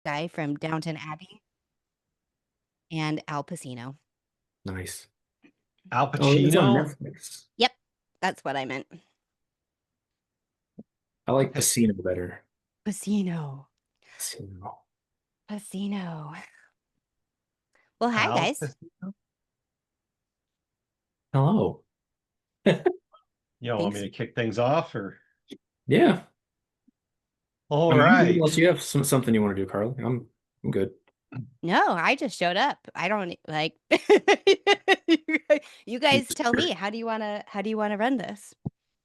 guy from Downton Abbey and Al Pacino. Nice. Al Oh, it's on Pacino. Netflix. Yep, that's what I meant. I like Okay. Pacino better. Pacino. Pacino. Pacino. Well, hi, Al guys. Pacino. Hello. You want me Thanks. to kick things off or? Yeah. All I mean, I'm good right. unless you have something you want to do, Carly. I'm good. No, I just showed up. I don't like you guys tell me how do you want to run this?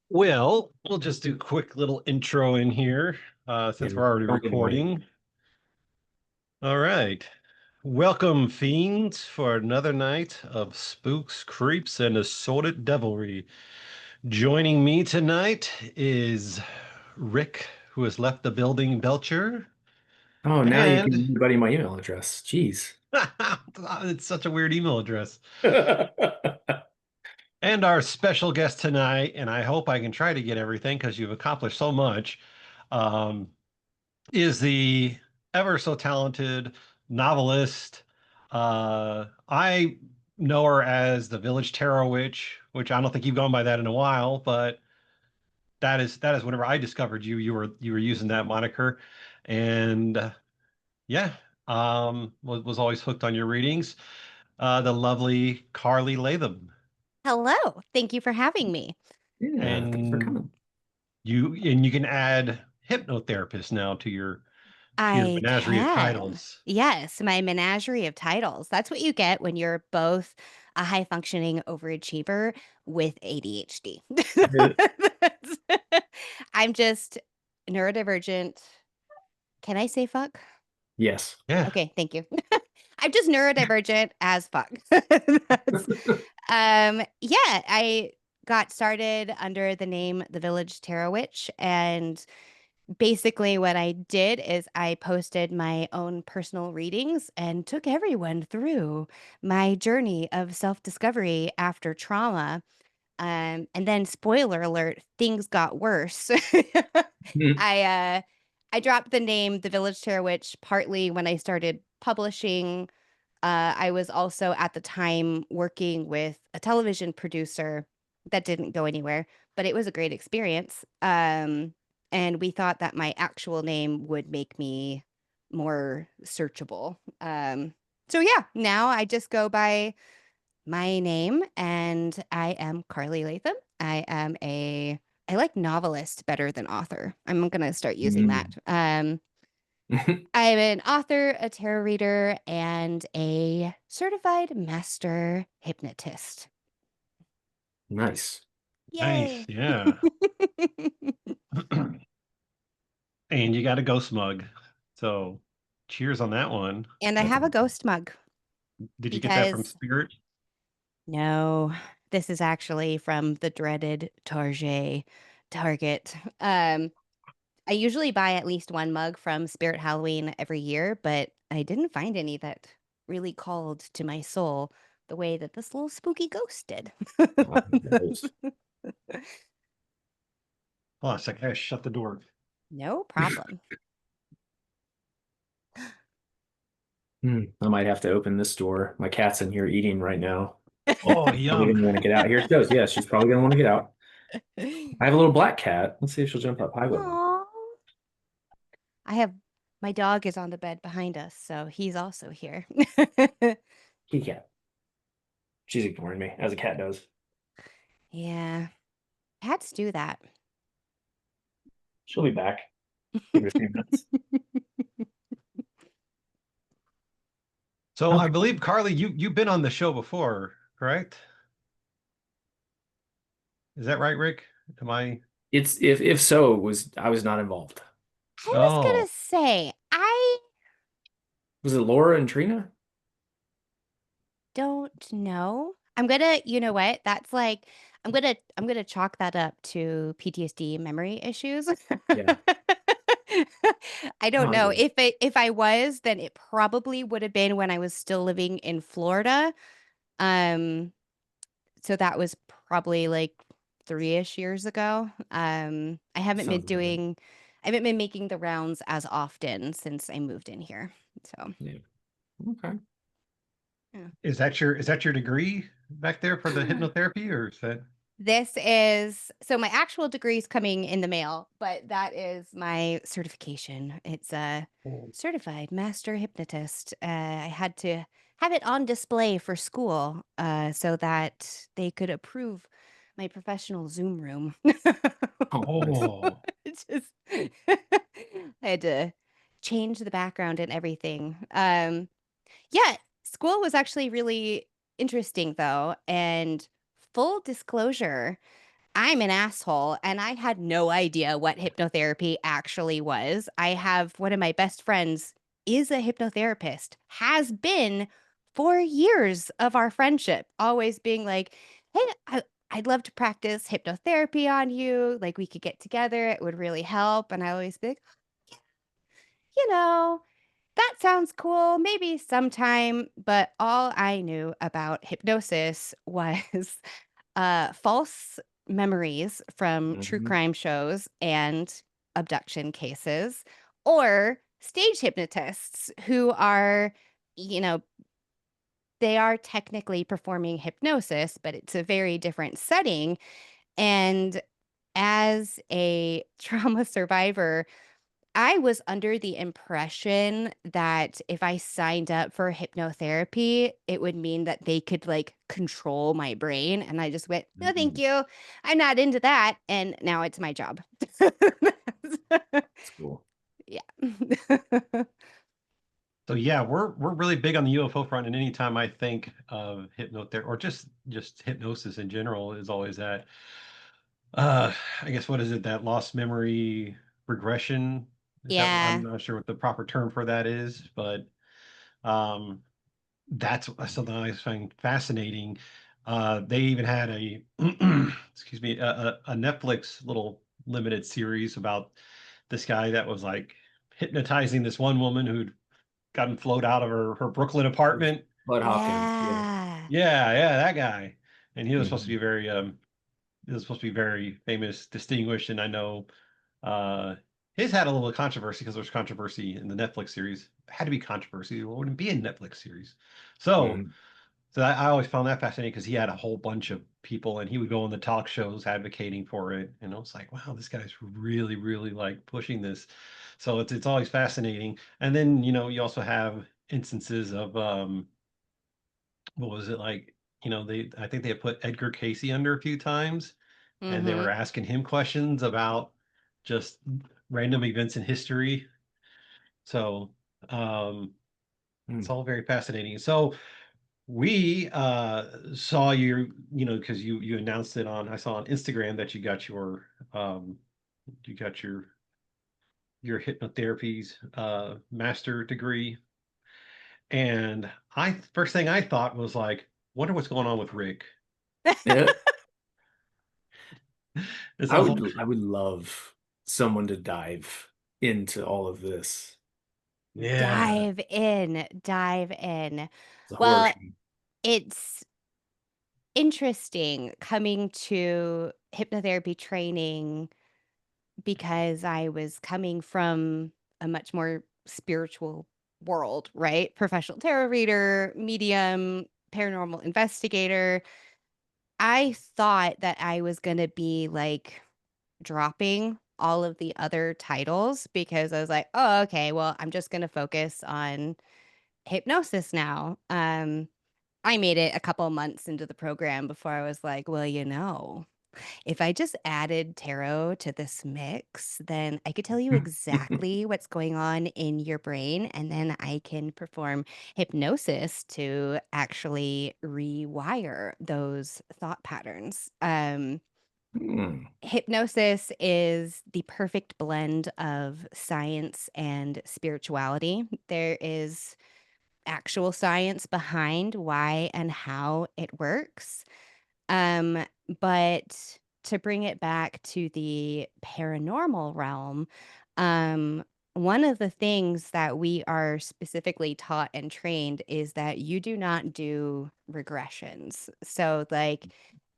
Well, we'll just do a quick little intro in here, Yeah, since we're already don't give it away. recording. All right. Welcome, fiends, for another night of spooks, creeps, and assorted devilry. Joining me tonight is Rick, who has left the building, Belcher, Oh, now you can give and everybody my email address. Jeez. it's such a weird email address. And our special guest tonight, and I hope I can try to get everything because you've accomplished so much, um, is the ever so talented novelist. I know her as the Village Tarot Witch, which I don't think you've gone by that in a while, but that is whenever I discovered you, you were using that moniker, and yeah, was always hooked on your readings. The lovely Karly Latham. Hello. Thank you for having me. Yeah, thanks for And coming. you can add hypnotherapist now to your I menagerie of can. titles. Yes, my menagerie of titles. That's what you get when you're both a high functioning overachiever with ADHD. Yeah. I'm just neurodivergent. Can I say fuck? Yes. Yeah. Okay, thank you. I'm just neurodivergent as fuck. That's, yeah, I got started under the name The Village Tarot Witch, and basically what I did is I posted my own personal readings and took everyone through my journey of self-discovery after trauma. And then spoiler alert, things got worse. Mhm. I uh I dropped the name The Village Tarot Witch partly when I started publishing. I was also at the time working with a television producer that didn't go anywhere, but it was a great experience. And we thought that my actual name would make me more searchable. So yeah, now I just go by my name, and I am Karly Latham. I like novelist better than author. I'm gonna start using that. I'm an author, a tarot reader, and a certified master hypnotist. Nice. Nice. Yay. Yeah. And you got a ghost mug. So cheers on that one. And I That's have a ghost mug Did you get that from because Spirit? no, this is actually from the dreaded Target. I usually buy at least one mug from Spirit Halloween every year, but I didn't find any that really called to my soul the way that this little spooky ghost did. nice. Hold on a second. I gotta shut the door. No problem. I might have to open this door. My cat's in here eating right now. Oh, Probably yum. gonna want to get out. Here she goes. Yeah, she's probably gonna want to get out. I have a little black cat. Let's see if she'll jump up high with me. Aw. I have my dog is on the bed behind us, so he's also here. Kitty cat. She's ignoring me, as a cat does. Yeah, cats do that. She'll be back. Give her a few minutes. So I Okay. believe Carly, you've been on the show before, correct? Is that right, Rick? Am I? It's if so, I was not involved. I was Oh, gonna say, I Was it Laura and Trina? don't know. I'm gonna, you know what? That's like, I'm gonna chalk that up to PTSD memory issues. Yeah. I No, don't I know. get it. If I was, then it probably would have been when I was still living in Florida. Um, so that was probably like 3-ish years ago. I haven't been Sounds about right. doing haven't been making the rounds as often since I moved in here. So Yeah. Okay. yeah. Is that your degree back there for the hypnotherapy, or is that? This is so my actual degree is coming in the mail, but that is my certification. It's a Oh, certified master hypnotist. I had to have it on display for school so that they could approve my professional Zoom room. Oh, nice. oh, It's just I had to change the background and everything. Yeah, school was actually really interesting though, and full disclosure, I'm an asshole and I had no idea what hypnotherapy actually was. I have one of my best friends is a hypnotherapist, has been for years of our friendship, always being like, "Hey, I'd love to practice hypnotherapy on you. Like we could get together, it would really help." And I always be like, "You know, that sounds cool. Maybe sometime." But all I knew about hypnosis was false memories from true Mhm. crime shows and abduction cases, or stage hypnotists who are, you know, they are technically performing hypnosis, but it's a very different setting. And as a trauma survivor, I was under the impression that if I signed up for hypnotherapy, it would mean that they could like control my brain. And I just went, no, thank Mhm. you. I'm not into that. And now it's my job. That's cool. Yeah. so yeah, we're really big on the UFO front, and anytime I think of hypnotherapy or just hypnosis in general, is always that. Uh, I guess what is it? That lost memory regression? Is that I'm Yeah. not sure what the proper term for that is, but um, that's something I find fascinating. They even had a excuse me a Netflix little limited series about this guy that was like hypnotizing this one woman who'd gotten flowed out of her Brooklyn apartment. Bud Hopkins. Yeah. Yeah. Yeah, that guy. And he was supposed to be Mhm. very he was supposed to be very famous, distinguished, and I know uh his had a little controversy because there's controversy in the Netflix series. It had to be controversy, or it wouldn't be a Netflix series. So Mhm. I always found that fascinating because he had a whole bunch of people and he would go on the talk shows advocating for it. And I was like, wow, this guy's really, really like pushing this. So it's always fascinating. And then, you also have instances of what was it like? They I think they had put Edgar Casey under a few times and they Mm-hmm. were asking him questions about just random events in history. So um it's Mhm. all very fascinating. So we saw because you announced it on I saw on Instagram that um you got your hypnotherapy's master degree. And I first thing I thought was like, wonder what's going on with Rick. Yeah. It's also I would love someone to dive into all of this. yeah. Dive in, dive in. It's a horror Well, show. it's interesting coming to hypnotherapy training because I was coming from a much more spiritual world, right? Professional tarot reader, medium, paranormal investigator. I thought that I was going to be like dropping all of the other titles because I was like, oh, okay, well, I'm just going to focus on hypnosis now. I made it a couple months into the program before I was like, well, if I just added tarot to this mix, then I could tell you exactly what's going on in your brain, and then I can perform hypnosis to actually rewire those thought patterns. Hmm. Hypnosis is the perfect blend of science and spirituality. There is actual science behind why and how it works. Um, but to bring it back to the paranormal realm, um, one of the things that we are specifically taught and trained is that you do not do regressions. So, like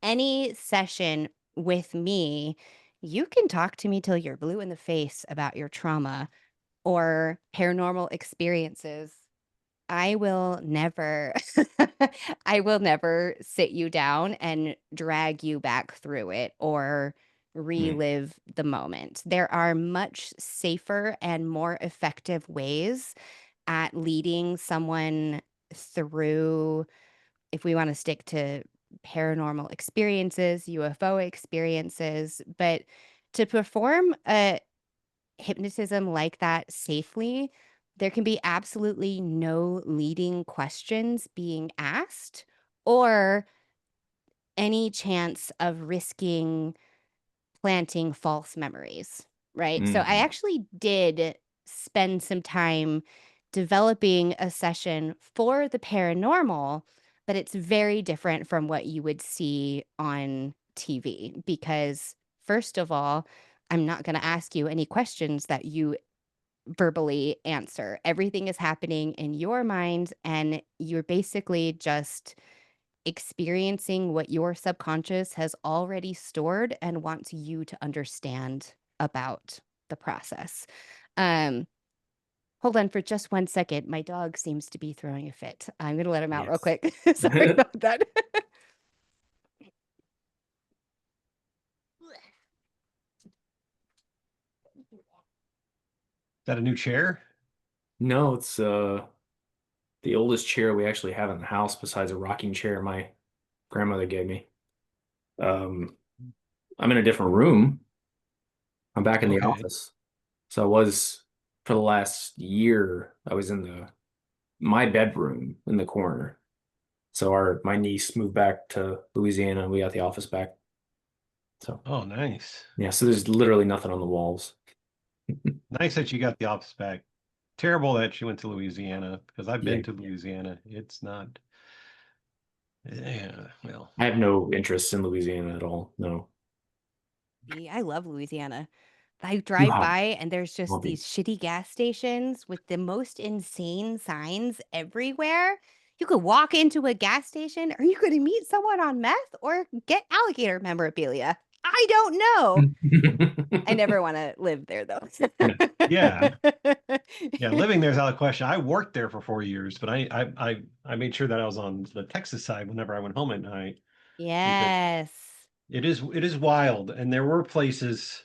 any session with me, You can talk to me till you're blue in the face about your trauma or paranormal experiences. I will never, I will never sit you down and drag you back through it or Mm, relive the moment. There are much safer and more effective ways at leading someone through, if we want to stick to paranormal experiences, UFO experiences, but to perform a hypnotism like that safely, there can be absolutely no leading questions being asked or any chance of risking planting false memories, right? So I mm, actually did spend some time developing a session for the paranormal, but it's very different from what you would see on TV because, first of all, I'm not going to ask you any questions that you verbally answer. Everything is happening in your mind, and you're basically just experiencing what your subconscious has already stored and wants you to understand about the process. Um, Hold on for just 1 second. My dog seems to be throwing a fit. I'm gonna let him out real yes. quick. Sorry about that. Is that a new chair? No, it's the oldest chair we actually have in the house besides a rocking chair my grandmother gave me. Um, I'm in a different room. I'm back in the Okay. office. So I was for the last year, I was in the my bedroom in the corner. So our my niece moved back to Louisiana and we got the office back. So Oh, nice. yeah, so there's literally nothing on the walls. Nice that you got the office back. Terrible that she went to Louisiana because I've Yeah, been to Louisiana. It's not, yeah, well, I have no interest in Louisiana at all. No. I love Louisiana. I Too drive hot. by and there's just Swampy. these shitty gas stations with the most insane signs everywhere. You could walk into a gas station or you could meet someone on meth or get alligator memorabilia. I don't know. I never want to live there though. No. yeah, yeah. Living there's out of question. I worked there for 4 years, but I made sure that I was on the Texas side whenever I went home at night because Yes. it is wild. And there were places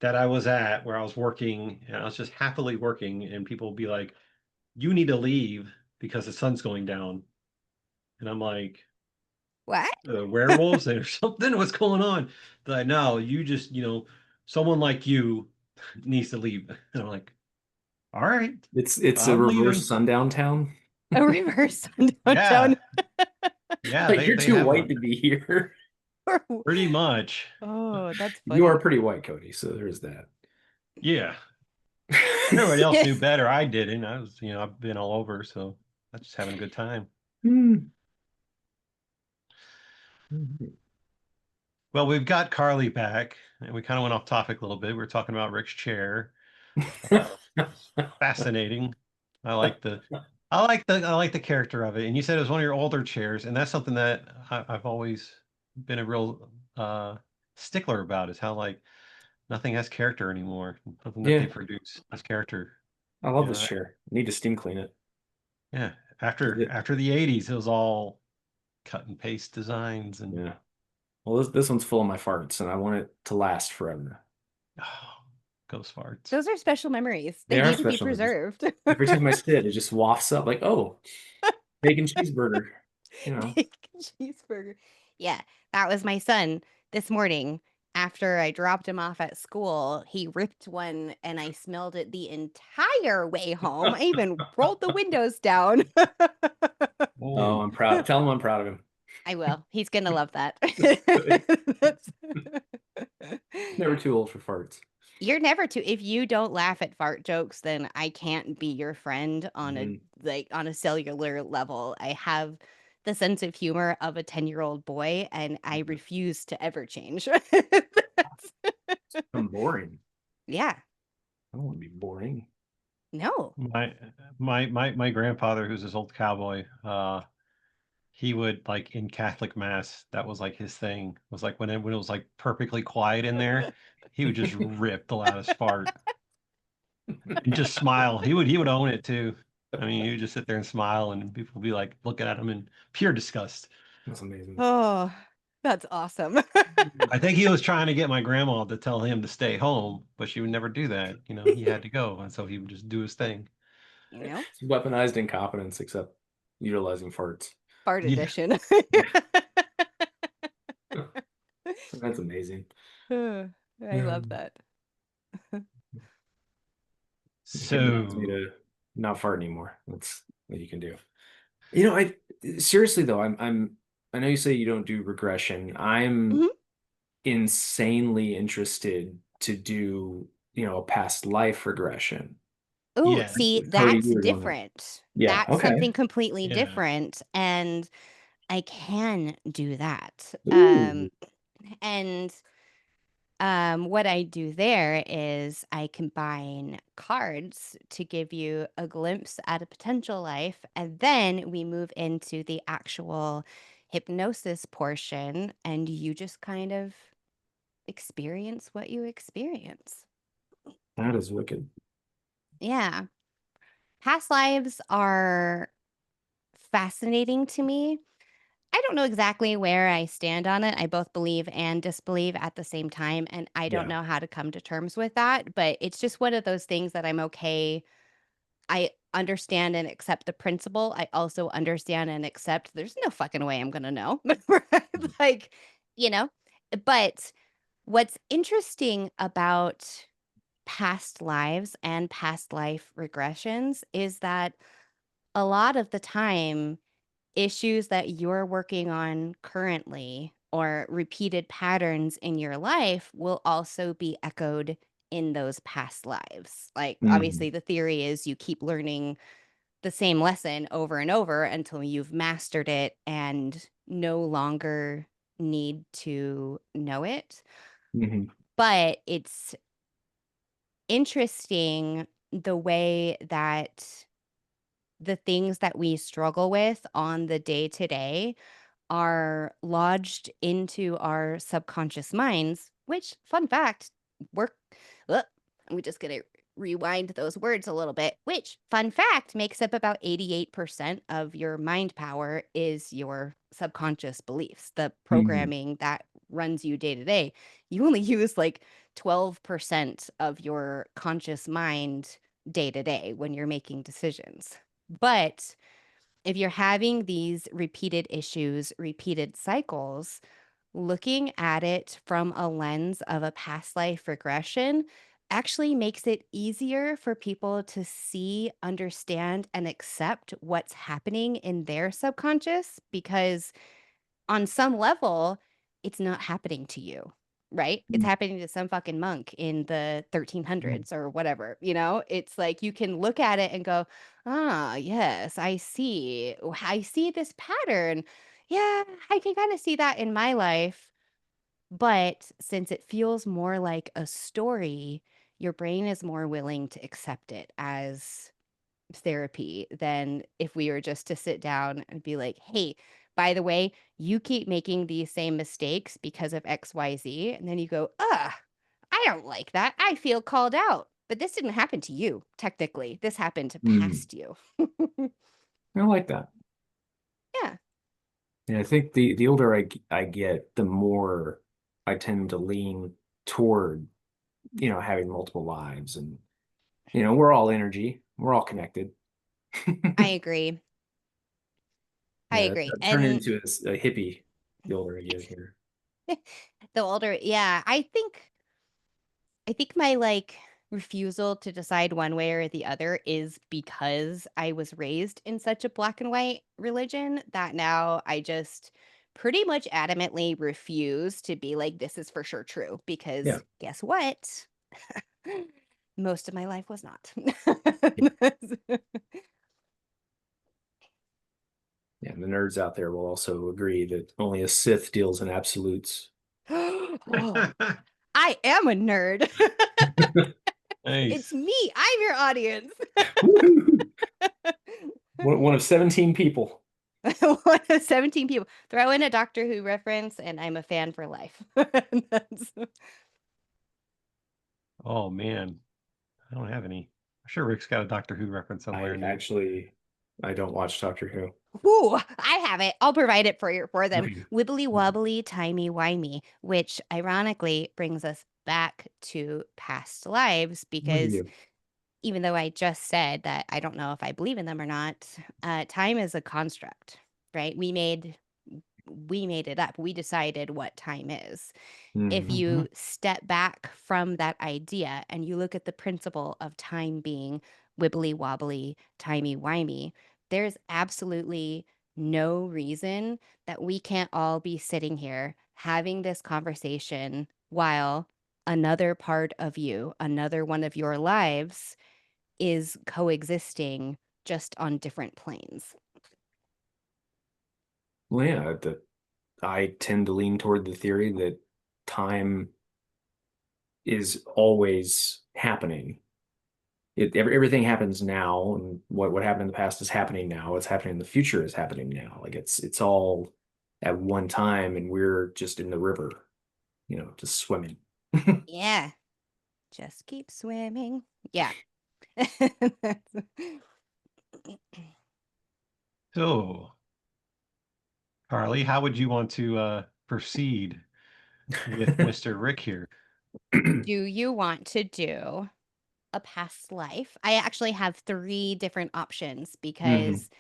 that I was at where I was working and I was just happily working, and people would be like, "You need to leave because the sun's going down," and I'm like, What? werewolves or something? What's going on? They're like, no, you just, someone like you needs to leave. And I'm like, all right, It's a I'm reverse leaving. sundown town. A reverse on Yeah, downtown. yeah, Like they you're they too have white one to be here. pretty much. Oh, that's You are funny. pretty white, Cody, so there's that. Yeah, everybody else knew better. I didn't. I was, I've been all over, so I'm just having a good time. Hmm. Well, we've got Carly back, and we kind of went off topic a little bit. We were talking about Rick's chair. Uh, Fascinating. I like the I like the character of it. And you said it was one of your older chairs, and that's something that I've always been a real stickler about is how like nothing has character anymore. Nothing that they Yeah, produce has character. I love You this know, chair. I need to steam clean it. yeah. Is After it? after the 80s, it was all cut and paste designs and Yeah. Well, this one's full of my farts, and I want it to last forever. oh, ghost farts. Those are special memories. They They are need to be special memories. preserved. Every time I sit, it just wafts up like, oh, bacon cheeseburger. You know. Bacon cheeseburger. Yeah, that was my son this morning. After I dropped him off at school, he ripped one and I smelled it the entire way home. I even rolled the windows down. Oh, Oh, I'm proud. Tell him I'm proud of him. I will. He's gonna love that. Good. That's- Never too old for farts. You're never too, if you don't laugh at fart jokes, then I can't be your friend on a Mhm. on a cellular level. I have the sense of humor of a 10-year-old boy and I refuse to ever change. I'm boring. Yeah. I don't want to be boring. No. my my grandfather, who's this old cowboy, he would like in Catholic mass, that was like his thing. It was like when it was like perfectly quiet in there, he would just rip the loudest fart and just smile. He would own it too. I mean, he would just sit there and smile, and people would be like looking at him in pure disgust. That's amazing. Oh, that's awesome. I think he was trying to get my grandma to tell him to stay home, but she would never do that. You know, he had to go, and so he would just do his thing. You know, It's weaponized incompetence, except utilizing farts. fart Yeah. edition. That's amazing. I love that. It convinces me So, to not fart anymore. That's what you can do. You know, I seriously though, I know you say you don't do regression. I'm Mhm. insanely interested to do, a past life regression. Oh, yeah, see, Cody, that's you were going to. different. Yeah, That's okay. something completely yeah, different. And I can do that. Ooh. And what I do there is I combine cards to give you a glimpse at a potential life, and then we move into the actual hypnosis portion, and you just kind of experience what you experience. That is wicked. Yeah. Past lives are fascinating to me. I don't know exactly where I stand on it. I both believe and disbelieve at the same time, and I don't Yeah. know how to come to terms with that, but it's just one of those things that I'm okay. I understand and accept the principle. I also understand and accept there's no fucking way I'm gonna know. Like, you know, but what's interesting about past lives and past life regressions is that a lot of the time issues that you're working on currently or repeated patterns in your life will also be echoed in those past lives. Like, Mhm. obviously, the theory is you keep learning the same lesson over and over until you've mastered it and no longer need to know it. Mhm. But it's interesting the way that the things that we struggle with on the day to day are lodged into our subconscious minds, which, fun fact, work. Ugh, I'm just going to rewind those words a little bit, which, fun fact, makes up about 88% of your mind power is your subconscious beliefs, the Mhm. programming that runs you day to day. You only use like 12% of your conscious mind day to day when you're making decisions. But if you're having these repeated issues, repeated cycles, looking at it from a lens of a past life regression actually makes it easier for people to see, understand, and accept what's happening in their subconscious because on some level, it's not happening to you, right? It's Mhm. happening to some fucking monk in the Mhm. 1300s or whatever, you know? It's like you can look at it and go, ah, yes, I see. I see this pattern. Yeah, I can kind of see that in my life. But since it feels more like a story, your brain is more willing to accept it as therapy than if we were just to sit down and be like, hey, by the way, you keep making these same mistakes because of XYZ. And then you go, I don't like that. I feel called out. But this didn't happen to you, technically. This happened Mhm. past you. I like that. Yeah, Yeah, I think the older I get, the more I tend to lean toward, having multiple lives and we're all energy. We're all connected. I agree. I Yeah, agree. I'm turning And into a hippie the older I get here. the older, yeah, I think my like refusal to decide one way or the other is because I was raised in such a black and white religion that now I just pretty much adamantly refuse to be like, this is for sure true. Yeah. Because guess what? Most of my life was not. Yeah, and the nerds out there will also agree that only a Sith deals in absolutes. Oh, I am a nerd. It's nice. me. I'm your audience. Woohoo! One of 17 people. One of 17 people. Throw in a Doctor Who reference, and I'm a fan for life. Oh man, I don't have any. I'm sure Rick's got a Doctor Who reference somewhere near. I don't watch Doctor Who. Ooh, I have it. I'll provide it for them. Okay. Wibbly wobbly, timey wimey, which ironically brings us back to past lives Look at because you. even though I just said that I don't know if I believe in them or not, time is a construct, right? We made it up. We decided what time is. If Mhm. you step back from that idea and you look at the principle of time being wibbly wobbly, timey wimey, there's absolutely no reason that we can't all be sitting here having this conversation while another part of you, another one of your lives is coexisting just on different planes. Well, yeah, I tend to lean toward the theory that time is always happening. Everything happens now, and what happened in the past is happening now. What's happening in the future is happening now. Like it's all at one time, and we're just in the river, just swimming. Yeah, just keep swimming. Yeah. So, Karly, how would you want to proceed with Mr. Rick here? Do you want to do a past life? I actually have 3 different options hmm because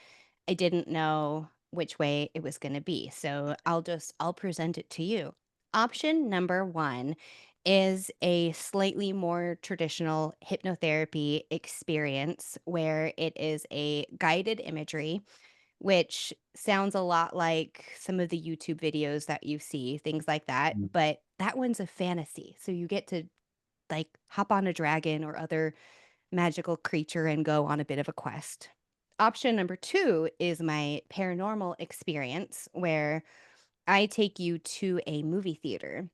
I didn't know which way it was going to be. So I'll present it to you. Option number 1 is a slightly more traditional hypnotherapy experience where it is a guided imagery, which sounds a lot like some of the YouTube videos that you see, things like that. But that one's a fantasy. So you get to like hop on a dragon or other magical creature and go on a bit of a quest. Option number 2 is my paranormal experience where I take you to a movie theater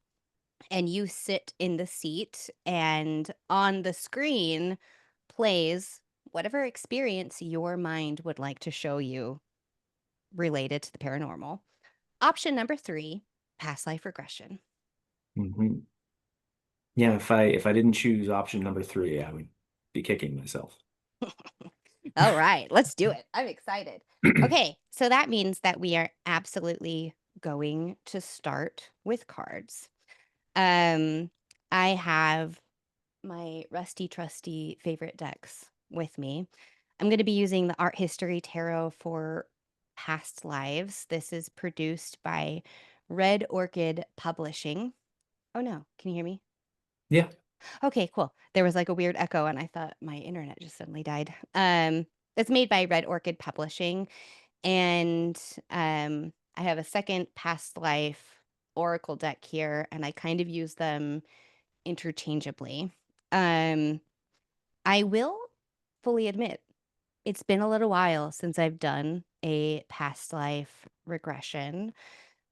and you sit in the seat, and on the screen plays whatever experience your mind would like to show you related to the paranormal. Option number 3, past life regression. hmm Yeah, if I didn't choose option number three, I would be kicking myself. All right, let's do it. I'm excited. Okay, so that means that we are absolutely going to start with cards. Um, I have my rusty, trusty favorite decks with me. I'm going to be using the Art History Tarot for past lives. This is produced by Red Orchid Publishing. Oh no, can you hear me? Yeah. Okay, cool. There was like a weird echo and I thought my internet just suddenly died. It's made by Red Orchid Publishing, and I have a second past life oracle deck here and I kind of use them interchangeably. Um I will fully admit it's been a little while since I've done a past life regression.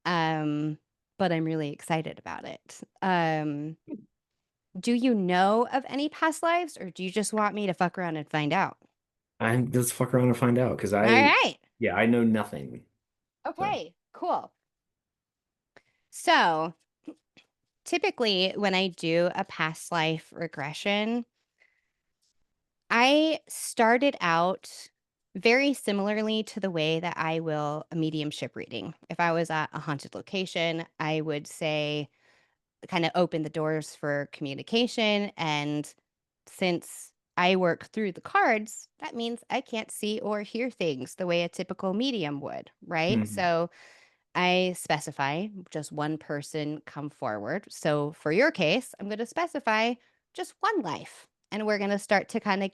Um but I'm really excited about it. Do you know of any past lives or do you just want me to fuck around and find out? Let's fuck around and find out because All right. yeah, I know nothing. So, Okay, cool. So, typically when I do a past life regression, I started out very similarly to the way that I will a mediumship reading. If I was at a haunted location, I would say kind of open the doors for communication. And since I work through the cards, that means I can't see or hear things the way a typical medium would, right? mhm. So I specify just one person come forward. So for your case, I'm going to specify just one life. And we're going to start to kind of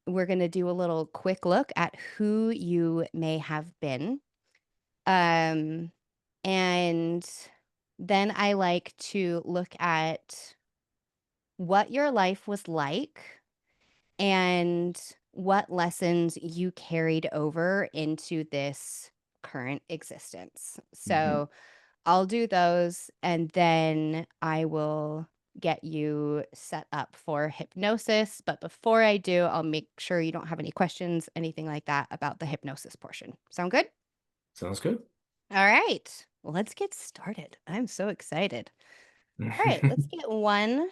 we're going to do a little quick look at who you may have been. Um, and then I like to look at what your life was like and what lessons you carried over into this current existence. Mhm. So I'll do those and then I will get you set up for hypnosis. But before I do, I'll make sure you don't have any questions, anything like that about the hypnosis portion. Sound good? Sounds good. All right. Well, let's get started. I'm so excited. All right. Let's get one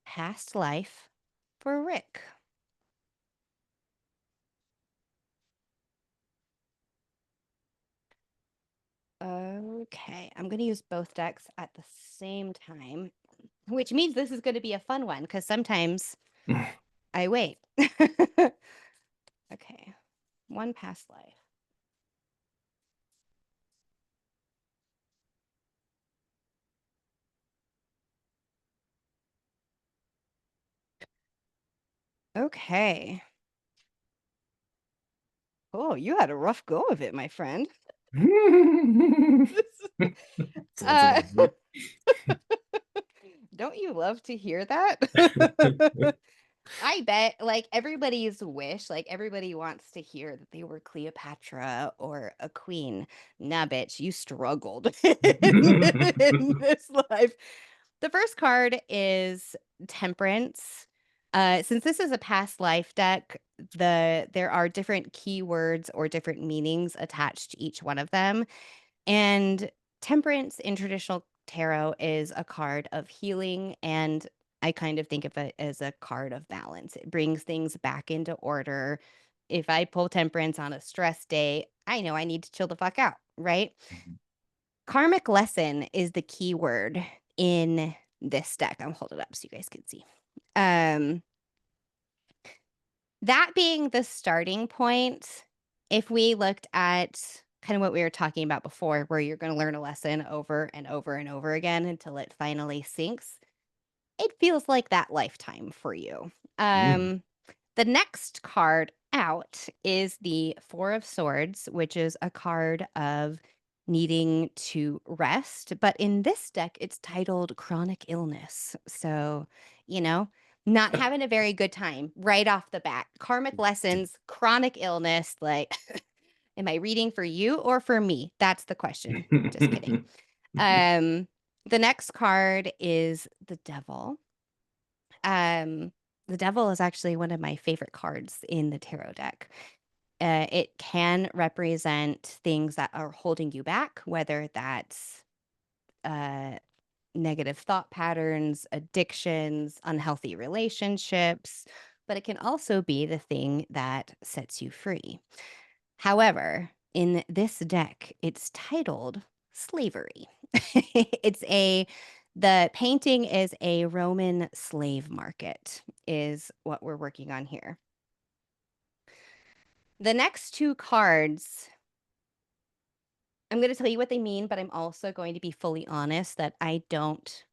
past life for Rick. Okay. I'm going to use both decks at the same time, which means this is going to be a fun one because sometimes I wait. Okay. One past life. Okay. Oh, you had a rough go of it, my friend. Sounds about right. Don't you love to hear that? I bet like everybody's wish, like everybody wants to hear that they were Cleopatra or a queen. Nah, bitch, you struggled in this life. The first card is Temperance. Since this is a past life deck, there are different keywords or different meanings attached to each one of them. And Temperance in traditional tarot is a card of healing, and I kind of think of it as a card of balance. It brings things back into order. If I pull Temperance on a stress day, I know I need to chill the fuck out, right? Karmic lesson is the key word in this deck. I'll hold it up so you guys can see. That being the starting point, if we looked at kind of what we were talking about before, where you're going to learn a lesson over and over and over again until it finally sinks, it feels like that lifetime for you. The next card out is the Four of Swords, which is a card of needing to rest. But in this deck, it's titled Chronic Illness. So, not having a very good time right off the bat. Karmic lessons, chronic illness. Like, am I reading for you or for me? That's the question. Just kidding. The next card is the Devil. The Devil is actually one of my favorite cards in the tarot deck. It can represent things that are holding you back, whether that's negative thought patterns, addictions, unhealthy relationships, but it can also be the thing that sets you free. However, in this deck, it's titled Slavery. The painting is a Roman slave market, is what we're working on here. The next two cards, I'm going to tell you what they mean, but I'm also going to be fully honest that I don't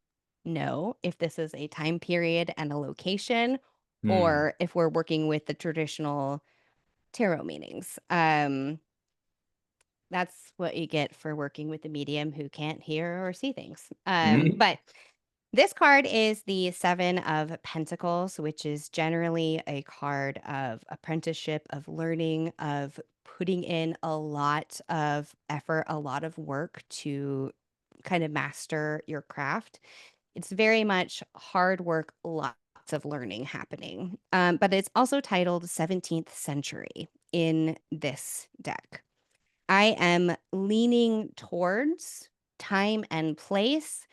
know if this is a time period and a location or if we're working with the traditional tarot meanings. That's what you get for working with a medium who can't hear or see things. But this card is the Seven of Pentacles, which is generally a card of apprenticeship, of learning, of putting in a lot of effort, a lot of work to kind of master your craft. It's very much hard work, lots of learning happening. But it's also titled 17th Century in this deck. I am leaning towards time and place,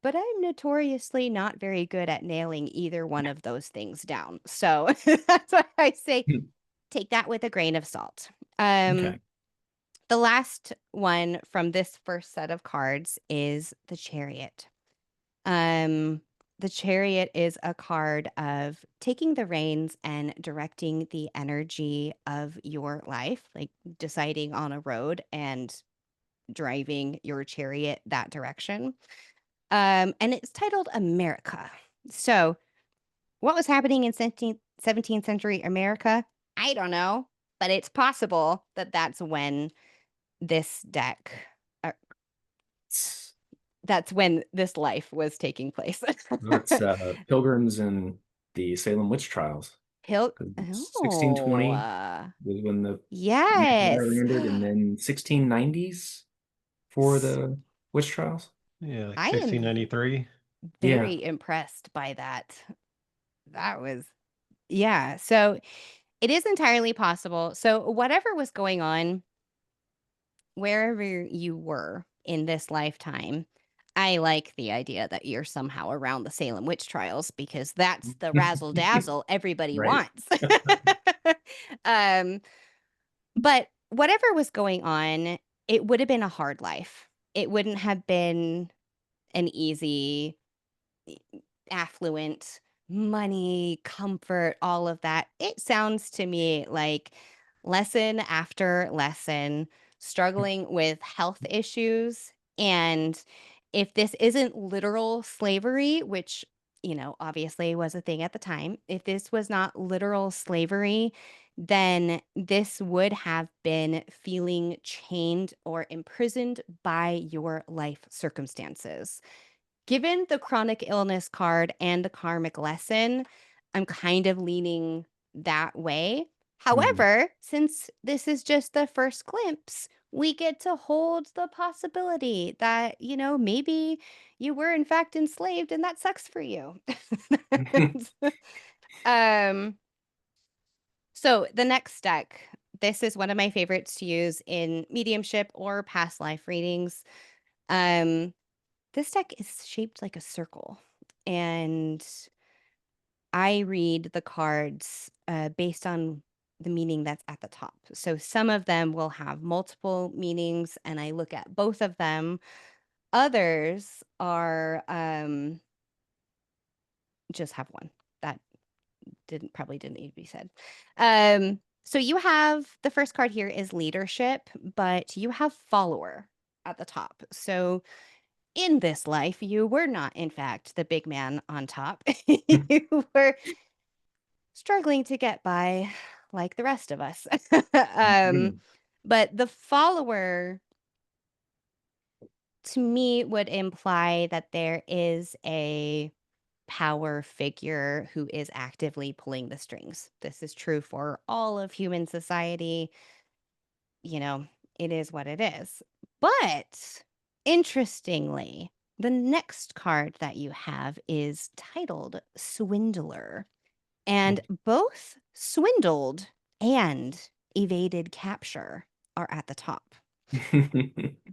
but I'm notoriously not very good at nailing either one of those things down. So that's why I say take that with a grain of salt. Okay. The last one from this first set of cards is the Chariot. The Chariot is a card of taking the reins and directing the energy of your life, like deciding on a road and driving your chariot that direction. And it's titled America. So, what was happening in 17th century America? I don't know, but it's possible that that's when this deck, uh, that's when this life was taking place. That's Pilgrims and the Salem witch trials. Oh, 1620 was when the yes. Empire ended, and then 1690s for the witch trials. Yeah, like I am 1693. Yeah. very impressed by that. That was, yeah. So it is entirely possible. So whatever was going on, wherever you were in this lifetime, I like the idea that you're somehow around the Salem witch trials because that's the razzle dazzle everybody Right. wants. um, but whatever was going on, it would have been a hard life. It wouldn't have been an easy, affluent, money, comfort, all of that. It sounds to me like lesson after lesson, struggling with health issues. And if this isn't literal slavery, which, obviously was a thing at the time, if this was not literal slavery, then this would have been feeling chained or imprisoned by your life circumstances. Given the chronic illness card and the karmic lesson, I'm kind of leaning that way. Mm. However, since this is just the first glimpse, we get to hold the possibility that, maybe you were in fact enslaved and that sucks for you. um, so the next deck, this is one of my favorites to use in mediumship or past life readings. Um, this deck is shaped like a circle, and I read the cards based on the meaning that's at the top. So some of them will have multiple meanings, and I look at both of them. Others are just have one. That probably didn't need to be said. So you have the first card here is leadership, but you have follower at the top. So in this life, you were not, in fact, the big man on top. You were struggling to get by like the rest of us. um, Mm. but the follower to me would imply that there is a power figure who is actively pulling the strings. This is true for all of human society. It is what it is. But interestingly, the next card that you have is titled Swindler. And both swindled and evaded capture are at the top.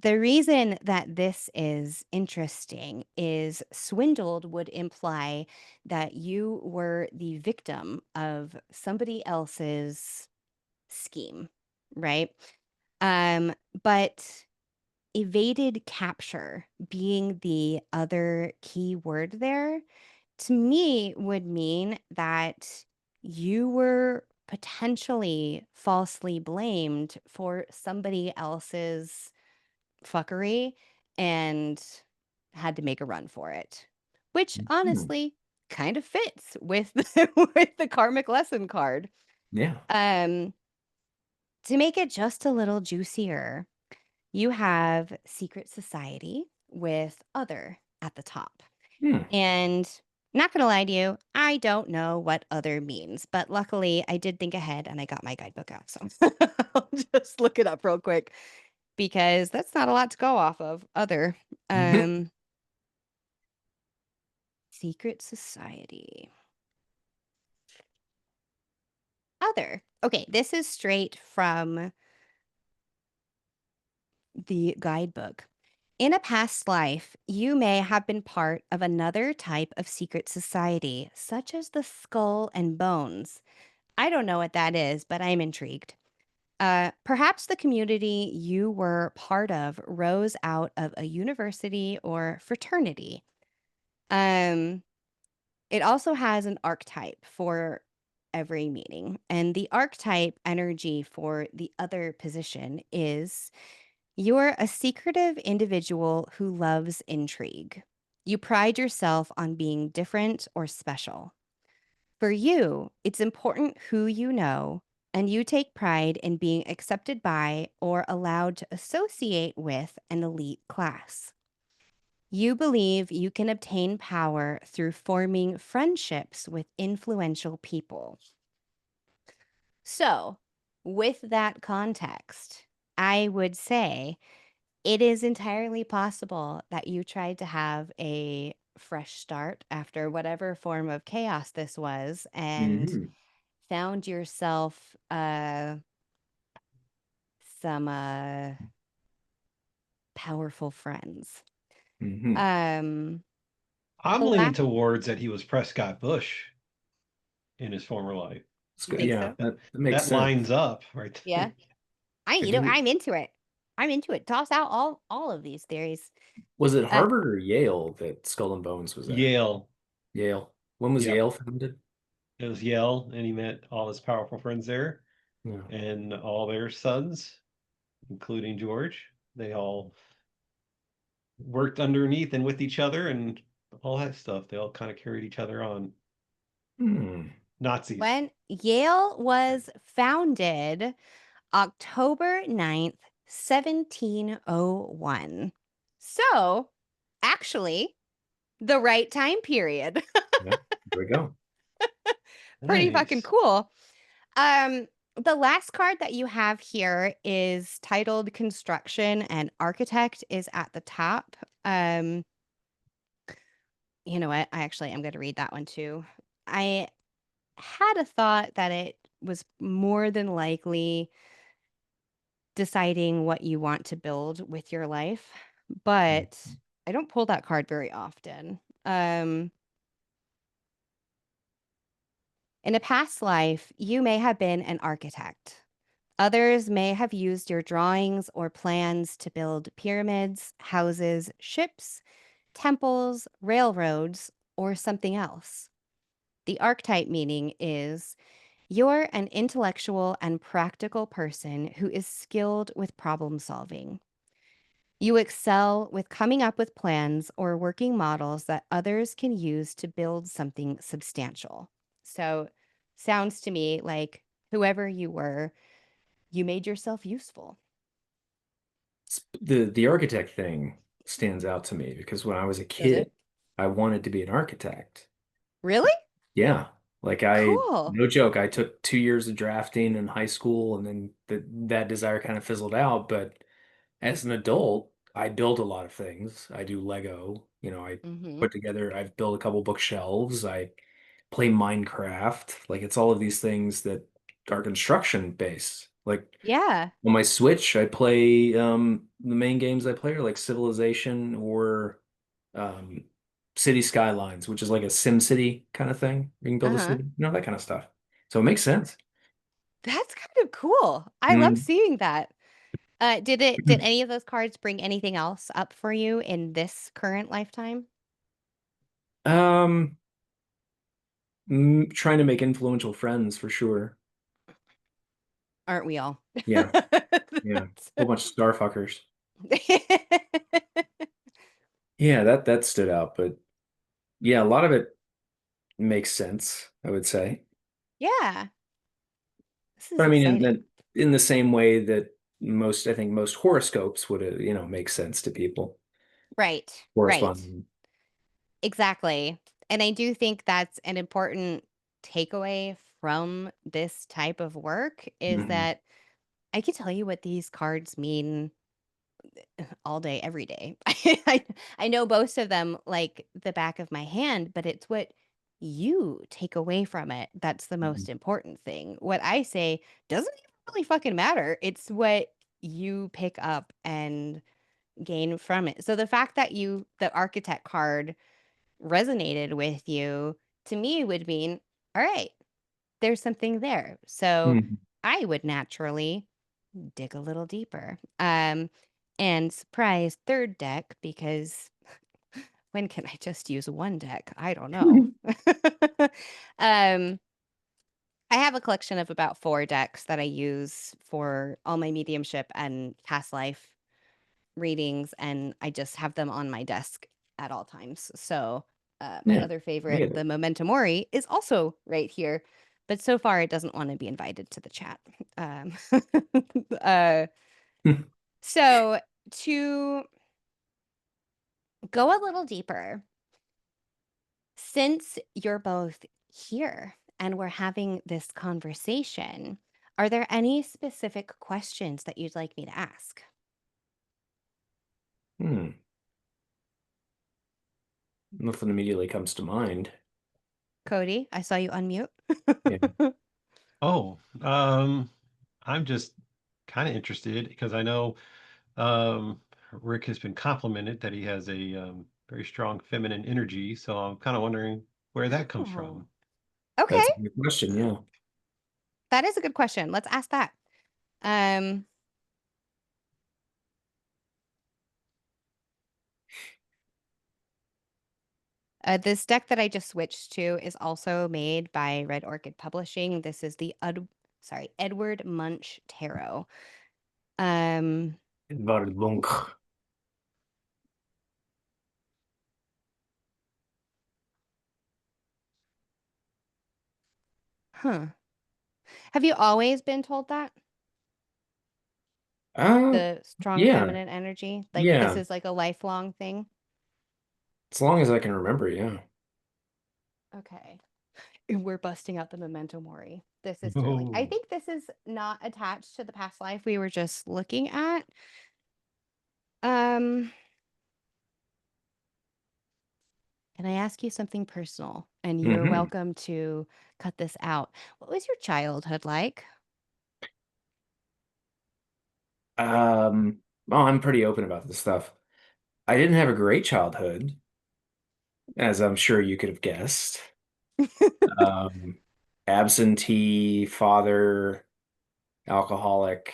The reason that this is interesting is swindled would imply that you were the victim of somebody else's scheme, right? Um, but evaded capture being the other key word there, to me would mean that you were potentially falsely blamed for somebody else's fuckery and had to make a run for it, which Mm. honestly kind of fits with with the karmic lesson card. Yeah. Um, to make it just a little juicier, you have secret society with other at the top. Hmm. And not going to lie to you, I don't know what other means, but luckily I did think ahead and I got my guidebook out. So I'll just look it up real quick because that's not a lot to go off of. Other. Secret society. Other. Okay, this is straight from the guidebook. In a past life, you may have been part of another type of secret society, such as the Skull and Bones. I don't know what that is, but I'm intrigued. Perhaps the community you were part of rose out of a university or fraternity. Um, it also has an archetype for every meaning, and the archetype energy for the other position is you're a secretive individual who loves intrigue. You pride yourself on being different or special. For you, it's important who you know, and you take pride in being accepted by or allowed to associate with an elite class. You believe you can obtain power through forming friendships with influential people. So, with that context, I would say it is entirely possible that you tried to have a fresh start after whatever form of chaos this was, and Mhm. found yourself some powerful friends. Mhm. Um, I'm the leaning last, towards that he was Prescott Bush in his former life. It's you good. think Yeah, so? that makes That sense. lines up right Yeah. there. I do. I'm into it. I'm into it. Toss out all of these theories. Was it Uh, Harvard or Yale that Skull and Bones was at? Yale. Yale. When was Yep. Yale founded? It was Yale, and he met all his powerful friends there Yeah. and all their sons, including George. They all worked underneath and with each other and all that stuff. They all kind of carried each other on. Hmm. Nazis. when Yale was founded October 9th, 1701. So, actually, the right time period. Yeah. There we go. Pretty fucking Nice. cool. Um, the last card that you have here is titled Construction, and Architect is at the top. Um, you know what? I actually am going to read that one too. I had a thought that it was more than likely deciding what you want to build with your life, but I don't pull that card very often. Um, in a past life, you may have been an architect. Others may have used your drawings or plans to build pyramids, houses, ships, temples, railroads, or something else. The archetype meaning is you're an intellectual and practical person who is skilled with problem solving. You excel with coming up with plans or working models that others can use to build something substantial. So, sounds to me like whoever you were, you made yourself useful. The architect thing stands out to me because when I was a Does it? kid, I wanted to be an architect. Really? Yeah. Like Cool. no joke, I took 2 years of drafting in high school and then that desire kind of fizzled out. But as an adult, I build a lot of things. I do Lego, Mhm. I've built a couple bookshelves. I play Minecraft. Like it's all of these things that are construction based. Like Yeah. on my Switch, I play the main games I play are like Civilization or um City Skylines, which is like a Sim City kind of thing. You can build a Uh-huh. city, that kind of stuff. So it makes sense. That's kind of cool. I love Mm. seeing that. Did any of those cards bring anything else up for you in this current lifetime? Um, Trying to make influential friends for sure. Aren't we all? Yeah, yeah. A whole bunch of starfuckers. Yeah, that stood out, but yeah, a lot of it makes sense, I would say. Yeah, this is But I mean, exciting. in the same way that I think most horoscopes would, make sense to people Right, right. corresponding. Exactly. And I do think that's an important takeaway from this type of work is Hmm. that I can tell you what these cards mean all day, every day. I know most of them like the back of my hand, but it's what you take away from it that's the most important thing. What I say doesn't even really fucking matter. It's what you pick up and gain from it. So the fact that the architect card resonated with you to me would mean, all right, there's something there. So Hmm. I would naturally dig a little deeper. And surprise, third deck, because when can I just use one deck? I don't know. um, I have a collection of about 4 decks that I use for all my mediumship and past life readings, and I just have them on my desk at all times. So, my Yeah, other I favorite, get the it. Memento Mori, is also right here, but so far it doesn't want to be invited to the chat. Um, uh, so to go a little deeper, since you're both here and we're having this conversation, are there any specific questions that you'd like me to ask? Hmm. Nothing immediately comes to mind. Cody, I saw you unmute. Yeah. Oh, I'm just kind of interested because I know Rick has been complimented that he has a very strong feminine energy. So I'm kind of wondering where that comes Oh, from. okay. That's a good question. Yeah. That is a good question. Let's ask that. Um, this deck that I just switched to is also made by Red Orchid Publishing. This is the Edward Munch Tarot. Um, Waardebonk. huh. Have you always been told that? Uh, The strong yeah. feminine energy? Like this Yeah. is like a lifelong thing? As long as I can remember, yeah. Okay. We're busting out the memento mori. This is thrilling. I Oh, think this is not attached to the past life we were just looking at. Um, can I ask you something personal? And you're Hmm. welcome to cut this out. What was your childhood like? Well, I'm pretty open about this stuff. I didn't have a great childhood, as I'm sure you could have guessed. Um, Absentee father, alcoholic,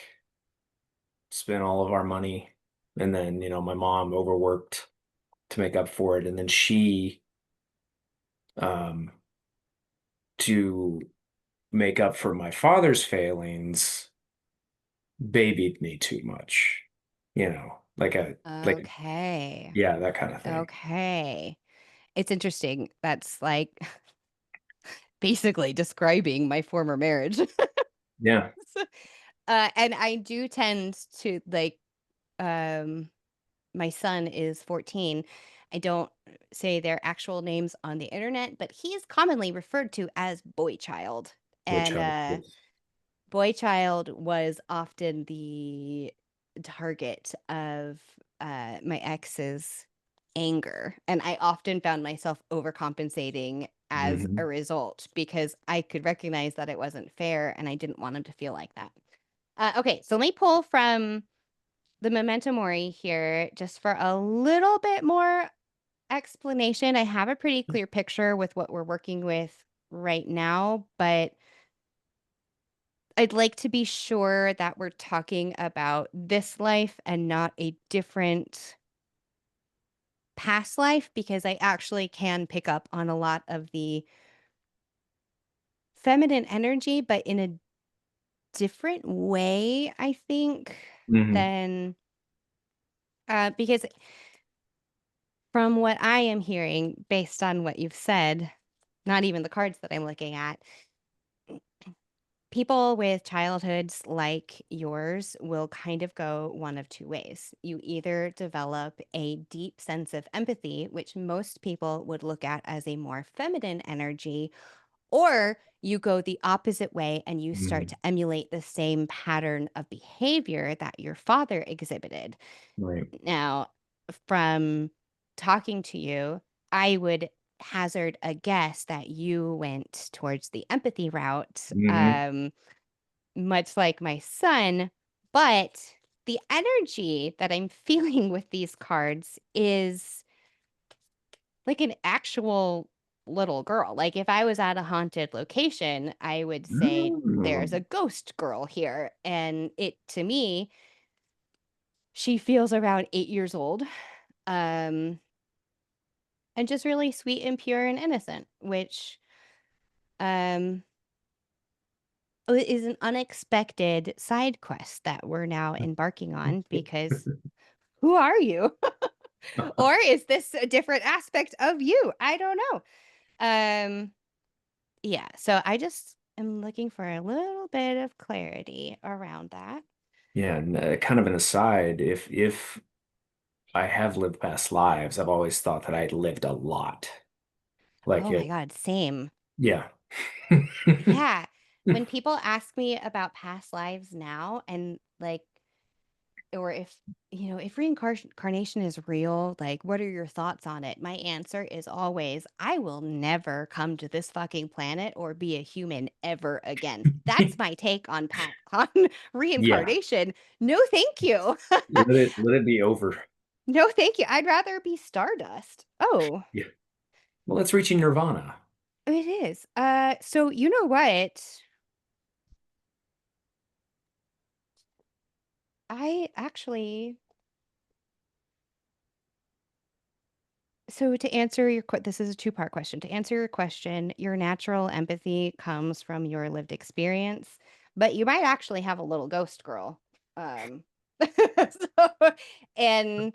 spent all of our money, and then, my mom overworked to make up for it, and then she, um, to make up for my father's failings, babied me too much, like Okay. yeah, that kind of thing. Okay. It's interesting. That's like basically describing my former marriage. Yeah. And I do tend to like, um, my son is 14. I don't say their actual names on the internet, but he is commonly referred to as boy child. Which And boy child was often the target of my ex's anger. And I often found myself overcompensating as a hmm result because I could recognize that it wasn't fair and I didn't want him to feel like that. Okay, so let me pull from the memento mori here just for a little bit more explanation. I have a pretty clear picture with what we're working with right now, but I'd like to be sure that we're talking about this life and not a different past life because I actually can pick up on a lot of the feminine energy, but in a different way, I think, hmm than because from what I am hearing, based on what you've said, not even the cards that I'm looking at, people with childhoods like yours will kind of go one of two ways. You either develop a deep sense of empathy, which most people would look at as a more feminine energy, or you go the opposite way and you start hmm to emulate the same pattern of behavior that your father exhibited. Right. Now, from talking to you, I would hazard a guess that you went towards the empathy route, hmm much like my son, but the energy that I'm feeling with these cards is like an actual little girl. Like if I was at a haunted location, I would say there's a ghost girl here. And it to me, she feels around 8 years old. Um, and just really sweet and pure and innocent, which um is an unexpected side quest that we're now embarking on because who are you? Or is this a different aspect of you? I don't know. Um yeah, so I just am looking for a little bit of clarity around that. Yeah, and kind of an aside, if I have lived past lives, I've always thought that I'd lived a lot. Like Oh my it, God, same. yeah. Yeah. When people ask me about past lives now and like or if reincarnation is real, like, what are your thoughts on it? My answer is always, I will never come to this fucking planet or be a human ever again. That's my take on on Yeah. reincarnation. No, thank you. Let it be over. No, thank you. I'd rather be stardust. Oh, Yeah. Well, that's reaching nirvana. it is. So you know what? I actually So to answer this is a two-part question. To answer your question, your natural empathy comes from your lived experience, but you might actually have a little ghost girl. Um, so, and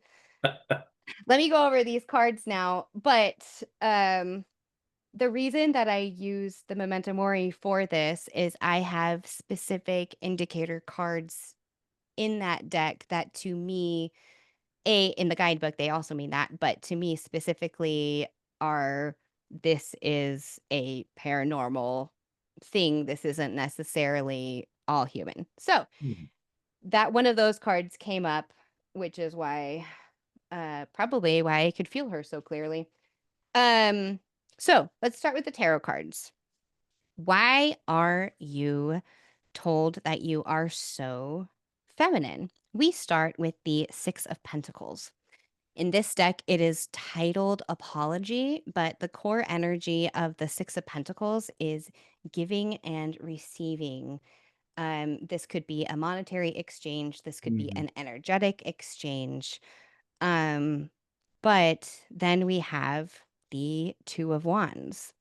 let me go over these cards now. But the reason that I use the Memento Mori for this is I have specific indicator cards in that deck that to me in the guidebook, they also mean that, but to me specifically are this is a paranormal thing. This isn't necessarily all human. So Mhm. that one of those cards came up, which is why probably why I could feel her so clearly. Um, so let's start with the tarot cards. Why are you told that you are so feminine? We start with the Six of Pentacles. In this deck, it is titled Apology, but the core energy of the Six of Pentacles is giving and receiving. This could be a monetary exchange, this could be Mhm. an energetic exchange. Um, but then we have the Two of Wands.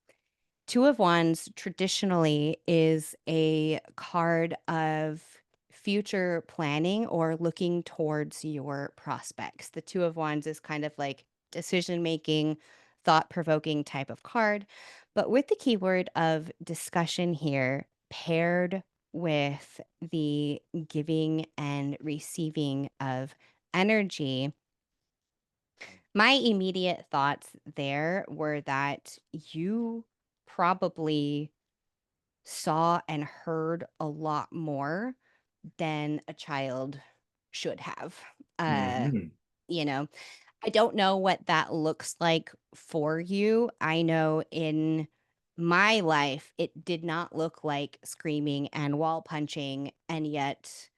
Two of Wands traditionally is a card of future planning or looking towards your prospects. The Two of Wands is kind of like decision making, thought provoking type of card. But with the keyword of discussion here, paired with the giving and receiving of energy, my immediate thoughts there were that you probably saw and heard a lot more than a child should have. Uh, Mhm. you know, I don't know what that looks like for you. I know in my life, it did not look like screaming and wall punching, and yet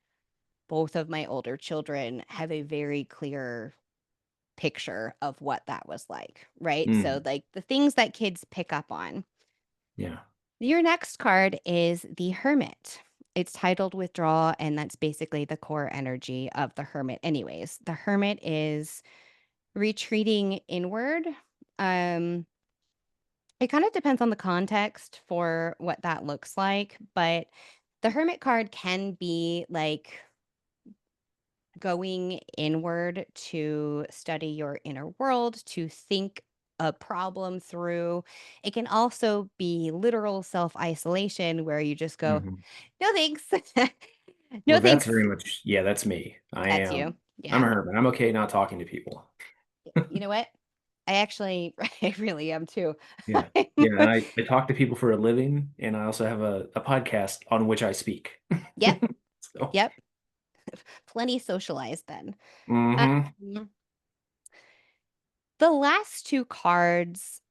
both of my older children have a very clear picture of what that was like, right? So, Mhm. like the things that kids pick up on. Yeah. Your next card is the Hermit. It's titled Withdraw, and that's basically the core energy of the Hermit, anyways. The Hermit is retreating inward. Um, it kind of depends on the context for what that looks like, but the Hermit card can be like going inward to study your inner world, to think a problem through. It can also be literal self isolation where you just go, Mhm. no thanks. No Well, that's thanks. very much, yeah, that's me. That's you. I'm Yeah. a hermit. I'm okay not talking to people. You know what? I actually, I really am too. Yeah. Yeah. And I talk to people for a living, and I also have a podcast on which I speak. Yep. So, Yep. Plenty socialized then. hmm Um, the last two cards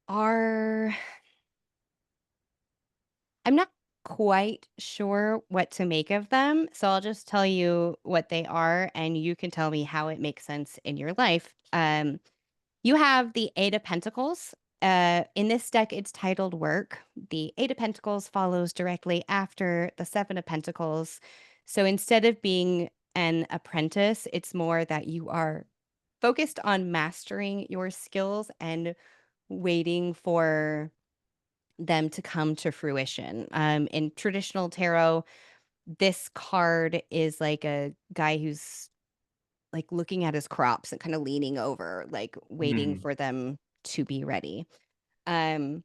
are I'm not quite sure what to make of them, so I'll just tell you what they are, and you can tell me how it makes sense in your life. You have the Eight of Pentacles. In this deck, it's titled Work. The Eight of Pentacles follows directly after the Seven of Pentacles. So instead of being an apprentice, it's more that you are focused on mastering your skills and waiting for them to come to fruition. In traditional tarot, this card is like a guy who's like looking at his crops and kind of leaning over, like waiting hmm for them to be ready. Um,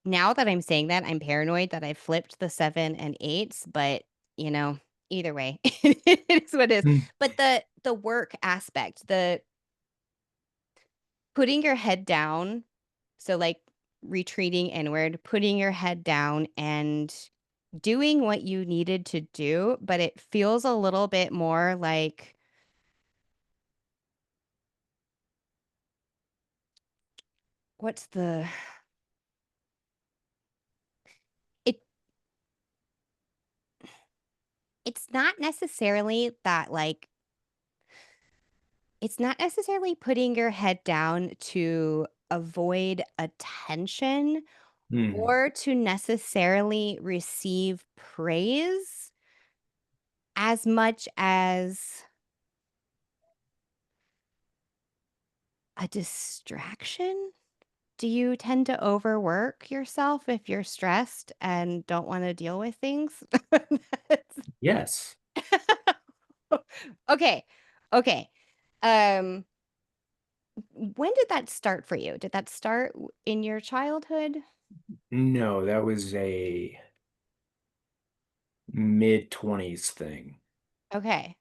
Now that I'm saying that, I'm paranoid that I flipped the seven and eights, but you know, either way, it is what it is. But the work aspect, the putting your head down, so like retreating inward, putting your head down and doing what you needed to do, but it feels a little bit more like what's the it it's not necessarily that like it's not necessarily putting your head down to avoid attention Hmm. or to necessarily receive praise as much as a distraction. Do you tend to overwork yourself if you're stressed and don't want to deal with things? Yes. Okay. Okay. Um, when did that start for you? Did that start in your childhood? No, that was a mid-20s thing. Okay.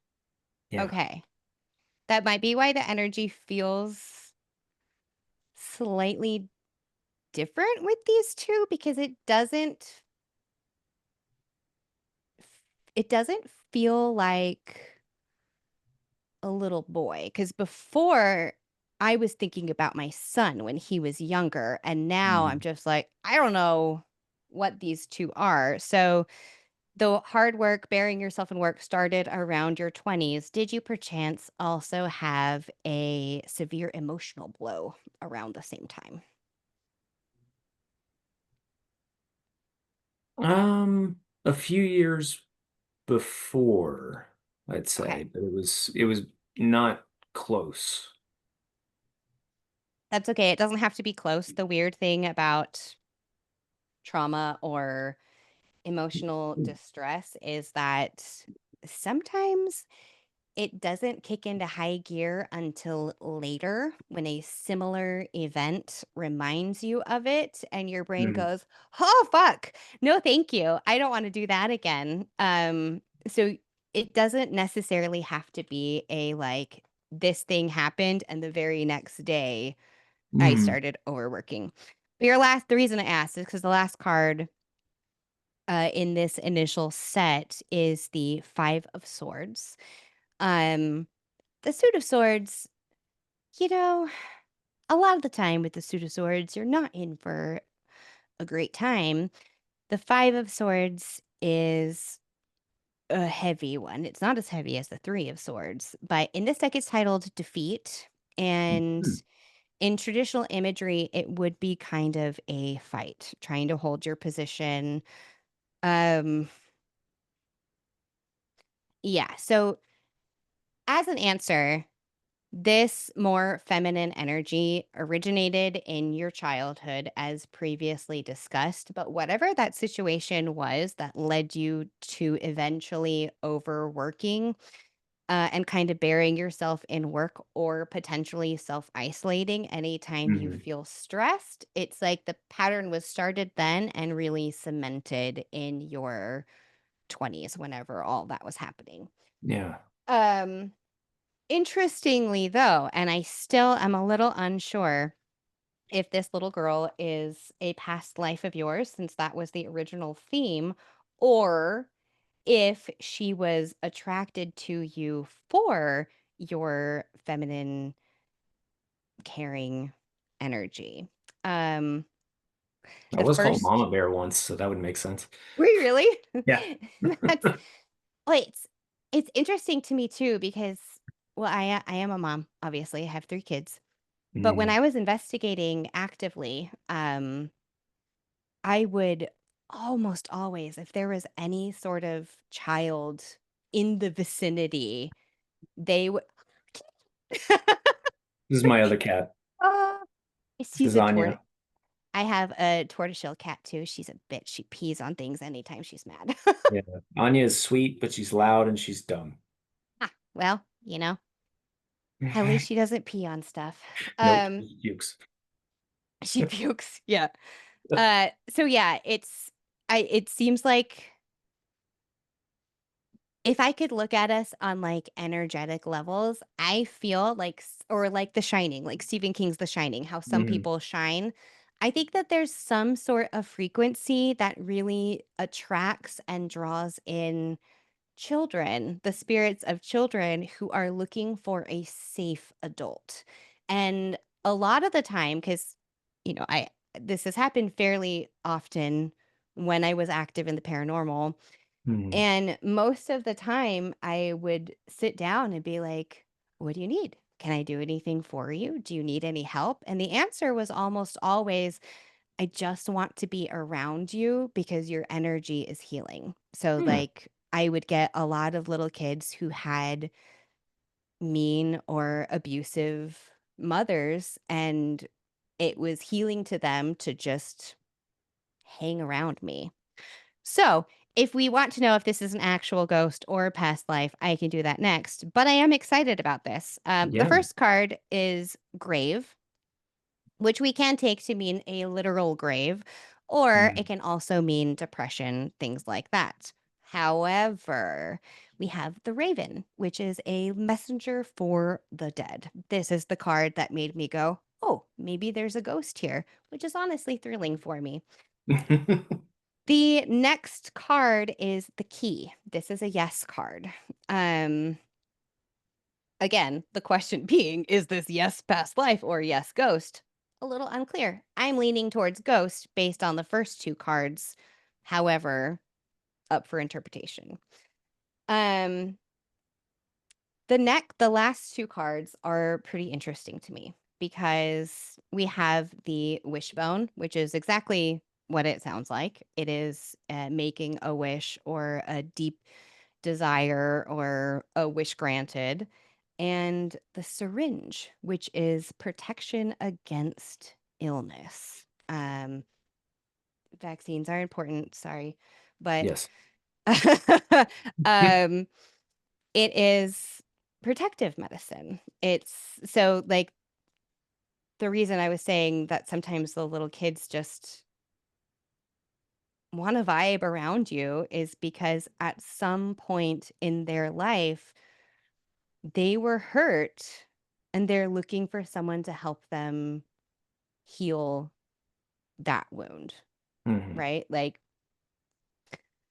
Yeah. Okay. That might be why the energy feels slightly different with these two because it doesn't feel like a little boy because before I was thinking about my son when he was younger, and now I'm Mhm. just like, I don't know what these two are. So the hard work, burying yourself in work started around your 20s. Did you perchance also have a severe emotional blow around the same time? A few years before, I'd say, Okay. but it was not close. That's okay. It doesn't have to be close. The weird thing about trauma or emotional distress is that sometimes it doesn't kick into high gear until later when a similar event reminds you of it and your brain Mhm. goes, "Oh fuck. No, thank you. I don't want to do that again." So it doesn't necessarily have to be a like this thing happened and the very next day I Mhm. started overworking. But the reason I asked is because the last card in this initial set is the Five of Swords. Um, the Suit of Swords, you know, a lot of the time with the Suit of Swords, you're not in for a great time. The Five of Swords is a heavy one. It's not as heavy as the Three of Swords, but in this deck, it's titled Defeat. And Mhm. in traditional imagery, it would be kind of a fight, trying to hold your position. Um, yeah. So as an answer, this more feminine energy originated in your childhood, as previously discussed. But whatever that situation was that led you to eventually overworking and kind of burying yourself in work or potentially self isolating anytime you Mhm. feel stressed, it's like the pattern was started then and really cemented in your 20s whenever all that was happening. Yeah. Um, Interestingly, though, and I still am a little unsure if this little girl is a past life of yours, since that was the original theme, or if she was attracted to you for your feminine, caring energy. Um, I the was called first, Mama Bear once, so that would make sense. were you really? Yeah. That's, well, it's interesting to me too because, well, I am a mom. Obviously, I have 3 kids. But when Mhm. I was investigating actively, I would almost always, if there was any sort of child in the vicinity, they would. This is my other cat. Ah, This she's is a tort. Anya. I have a tortoiseshell cat too. She's a bitch. She pees on things anytime she's mad. Yeah. Anya is sweet, but she's loud and she's dumb. Ah, well, at least she doesn't pee on stuff. Nope. Um, She pukes. she pukes. Yeah. So yeah, it seems like if I could look at us on, like, energetic levels, I feel like or like The Shining, like Stephen King's The Shining, how some Mhm. people shine. I think that there's some sort of frequency that really attracts and draws in children, the spirits of children who are looking for a safe adult. And a lot of the time, because, I this has happened fairly often when I was active in the paranormal. Mhm. And most of the time, I would sit down and be like, "What do you need? Can I do anything for you? Do you need any help?" And the answer was almost always, "I just want to be around you because your energy is healing." So, Hmm. like, I would get a lot of little kids who had mean or abusive mothers, and it was healing to them to just hang around me. So, if we want to know if this is an actual ghost or a past life, I can do that next. But I am excited about this. The Yeah. first card is Grave, which we can take to mean a literal grave, or it Mhm. can also mean depression, things like that. However, we have the Raven, which is a messenger for the dead. This is the card that made me go, "Oh, maybe there's a ghost here," which is honestly thrilling for me. The next card is the Key. This is a yes card. Um, Again, the question being, is this yes past life or yes ghost? A little unclear. I'm leaning towards ghost based on the first two cards. However, up for interpretation. Um, the last two cards are pretty interesting to me because we have the wishbone, which is exactly what it sounds like. It is making a wish or a deep desire or a wish granted, and the syringe, which is protection against illness. Vaccines are important, sorry, but Yes. um, it is protective medicine. It's so like the reason I was saying that sometimes the little kids just want to vibe around you is because at some point in their life, they were hurt and they're looking for someone to help them heal that wound, Mhm. right? Like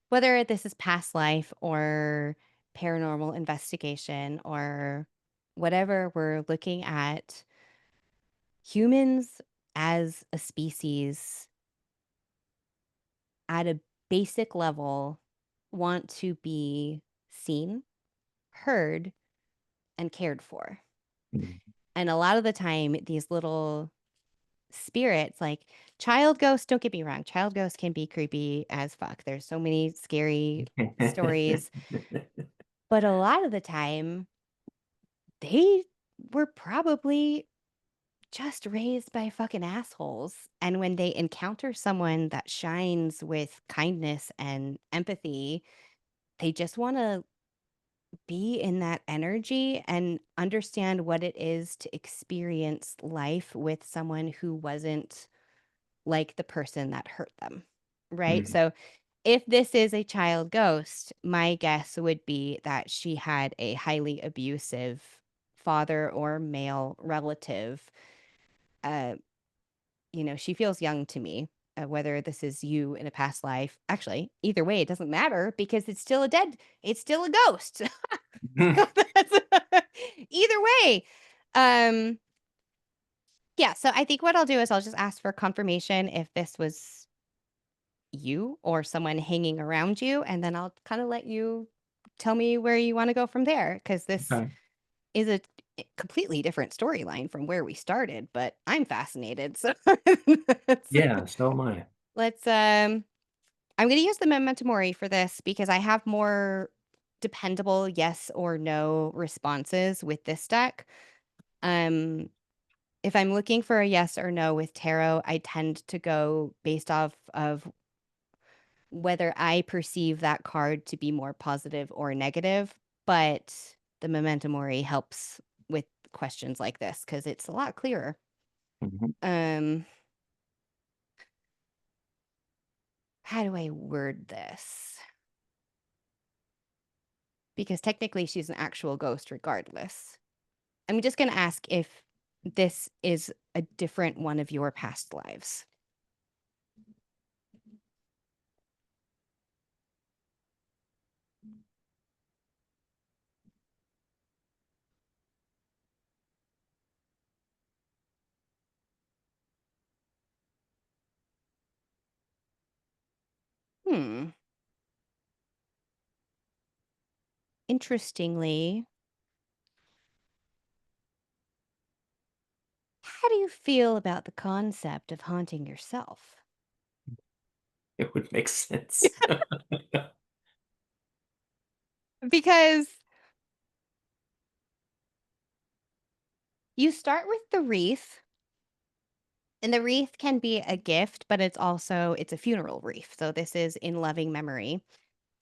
whether this is past life or paranormal investigation or whatever we're looking at, humans as a species at a basic level want to be seen, heard, and cared for. Mhm. And a lot of the time, these little spirits, like child ghosts, don't get me wrong, child ghosts can be creepy as fuck. There's so many scary stories, but a lot of the time, they were probably just raised by fucking assholes. And when they encounter someone that shines with kindness and empathy, they just want to be in that energy and understand what it is to experience life with someone who wasn't like the person that hurt them, right? Mhm. So if this is a child ghost, my guess would be that she had a highly abusive father or male relative. Uh, she feels young to me. Whether this is you in a past life, actually, either way, it doesn't matter because it's still a ghost. Either way. Um, yeah, so I think what I'll do is I'll just ask for confirmation if this was you or someone hanging around you, and then I'll kind of let you tell me where you want to go from there because this Okay. is a completely different storyline from where we started, but I'm fascinated. So Yeah, so am I. let's I'm going to use the memento mori for this because I have more dependable yes or no responses with this deck. Um if I'm looking for a yes or no with tarot, I tend to go based off of whether I perceive that card to be more positive or negative, but the memento mori helps with questions like this because it's a lot clearer. Mhm. Um, how do I word this? Because technically she's an actual ghost regardless. I'm just going to ask if this is a different one of your past lives. Hmm. Interestingly, how do you feel about the concept of haunting yourself? It would make sense. Because you start with the wreath, and the wreath can be a gift, but it's a funeral wreath. So this is in loving memory.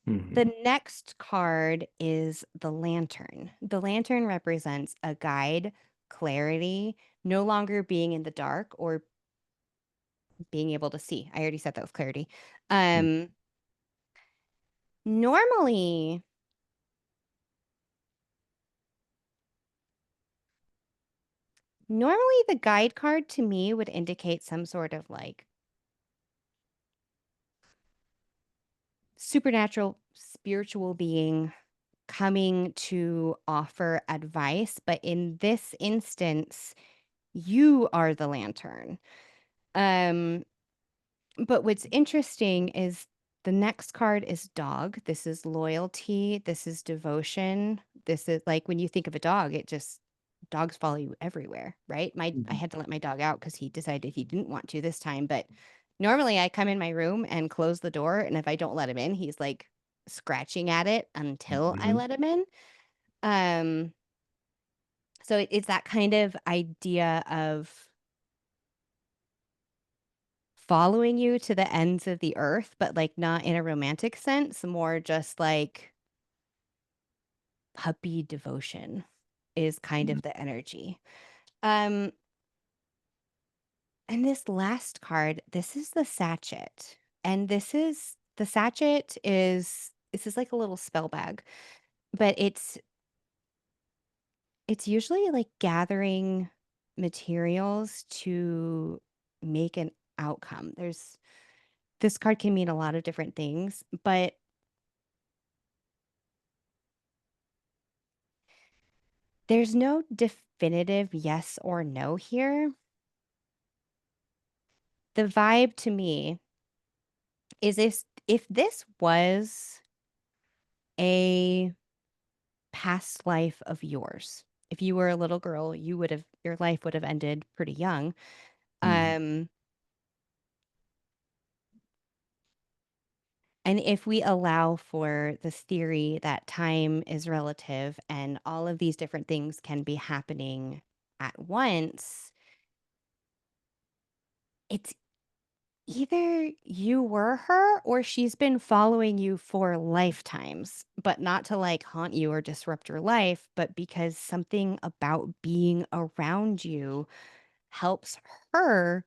The Mhm. next card is the lantern. The lantern represents a guide, clarity, no longer being in the dark or being able to see. I already said that with clarity. Mm. Um, normally, normally the guide card to me would indicate some sort of like supernatural spiritual being coming to offer advice, but in this instance, you are the lantern. Um, but what's interesting is the next card is dog. This is loyalty. This is devotion. This is like when you think of a dog, dogs follow you everywhere, right? I Mhm. had to let my dog out because he decided he didn't want to this time. But normally I come in my room and close the door, and if I don't let him in, he's like scratching at it until I Mhm. let him in. Um, so it's that kind of idea of following you to the ends of the earth, but like not in a romantic sense, more just like puppy devotion is kind of the energy. Um, and this last card, this is the sachet. And the sachet is this is like a little spell bag, but it's usually like gathering materials to make an outcome. This card can mean a lot of different things, but there's no definitive yes or no here. The vibe to me is if this was a past life of yours. If you were a little girl, your life would have ended pretty young. Mhm. Um, and if we allow for this theory that time is relative and all of these different things can be happening at once, it's either you were her or she's been following you for lifetimes, but not to like haunt you or disrupt your life, but because something about being around you helps her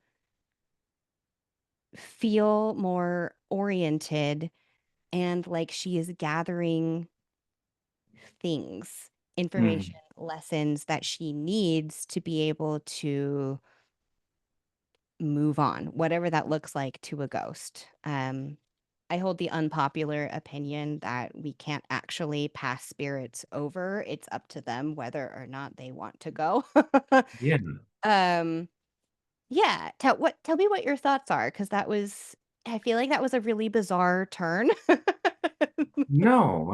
feel more oriented and like she is gathering things, information, Mhm. lessons that she needs to be able to move on, whatever that looks like to a ghost. I hold the unpopular opinion that we can't actually pass spirits over. It's up to them whether or not they want to go. Yeah. um, yeah. Tell me what your thoughts are, because I feel like that was a really bizarre turn. No,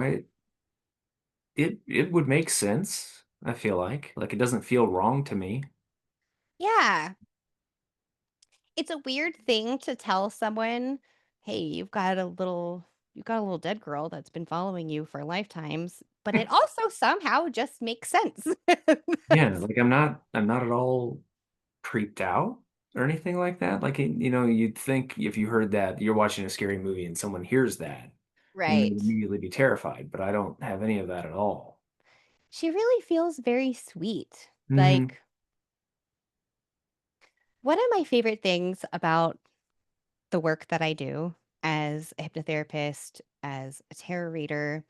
it would make sense, I feel like. Like it doesn't feel wrong to me. Yeah. It's a weird thing to tell someone, hey, you've got a little dead girl that's been following you for lifetimes, but it also somehow just makes sense. Yeah, like I'm not at all creeped out or anything like that. Like you'd think if you heard that you're watching a scary movie and someone hears that, then they'd Right. immediately be terrified, but I don't have any of that at all. She really feels very sweet. Hmm. Like, one of my favorite things about the work that I do as a hypnotherapist, as a tarot reader,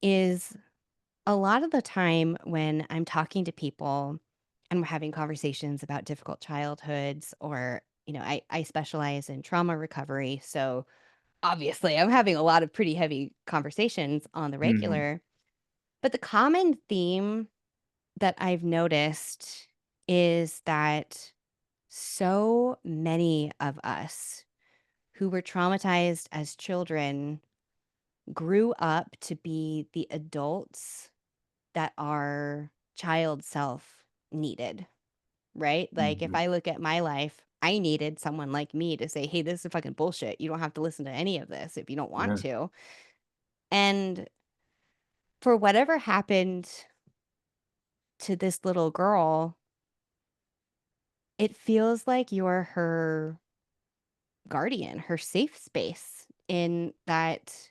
is a lot of the time when I'm talking to people and we're having conversations about difficult childhoods, or, I specialize in trauma recovery. So obviously, I'm having a lot of pretty heavy conversations on the Hmm. regular. But the common theme that I've noticed is that so many of us who were traumatized as children grew up to be the adults that our child self needed, right? Like if Mhm. I look at my life, I needed someone like me to say, hey, this is fucking bullshit. You don't have to listen to any of this if you don't want Yeah. to. And for whatever happened to this little girl, it feels like you're her guardian, her safe space, in that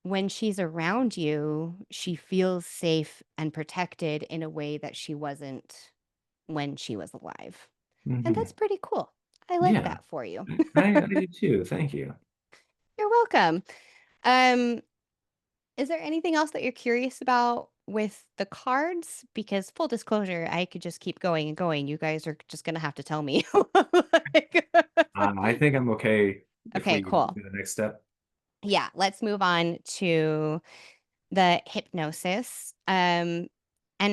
when she's around you, she feels safe and protected in a way that she wasn't when she was alive. And that's Mhm. pretty cool. I like Yeah. that for you. I do too. Thank you. You're welcome. Um, is there anything else that you're curious about with the cards? Because full disclosure, I could just keep going and going. You guys are just gonna have to tell me. Like- I think I'm okay if okay, we do cool. the next step. Yeah, let's move on to the hypnosis. And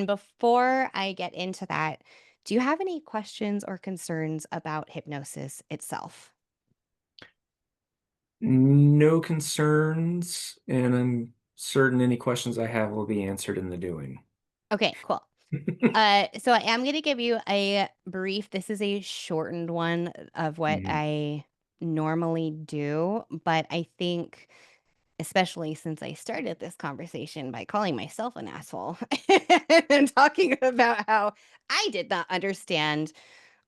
before I get into that, do you have any questions or concerns about hypnosis itself? No concerns, and I'm certain any questions I have will be answered in the doing. Okay, cool. So I am going to give you a brief, this is a shortened one of what Mhm. I normally do, but I think, especially since I started this conversation by calling myself an asshole and talking about how I did not understand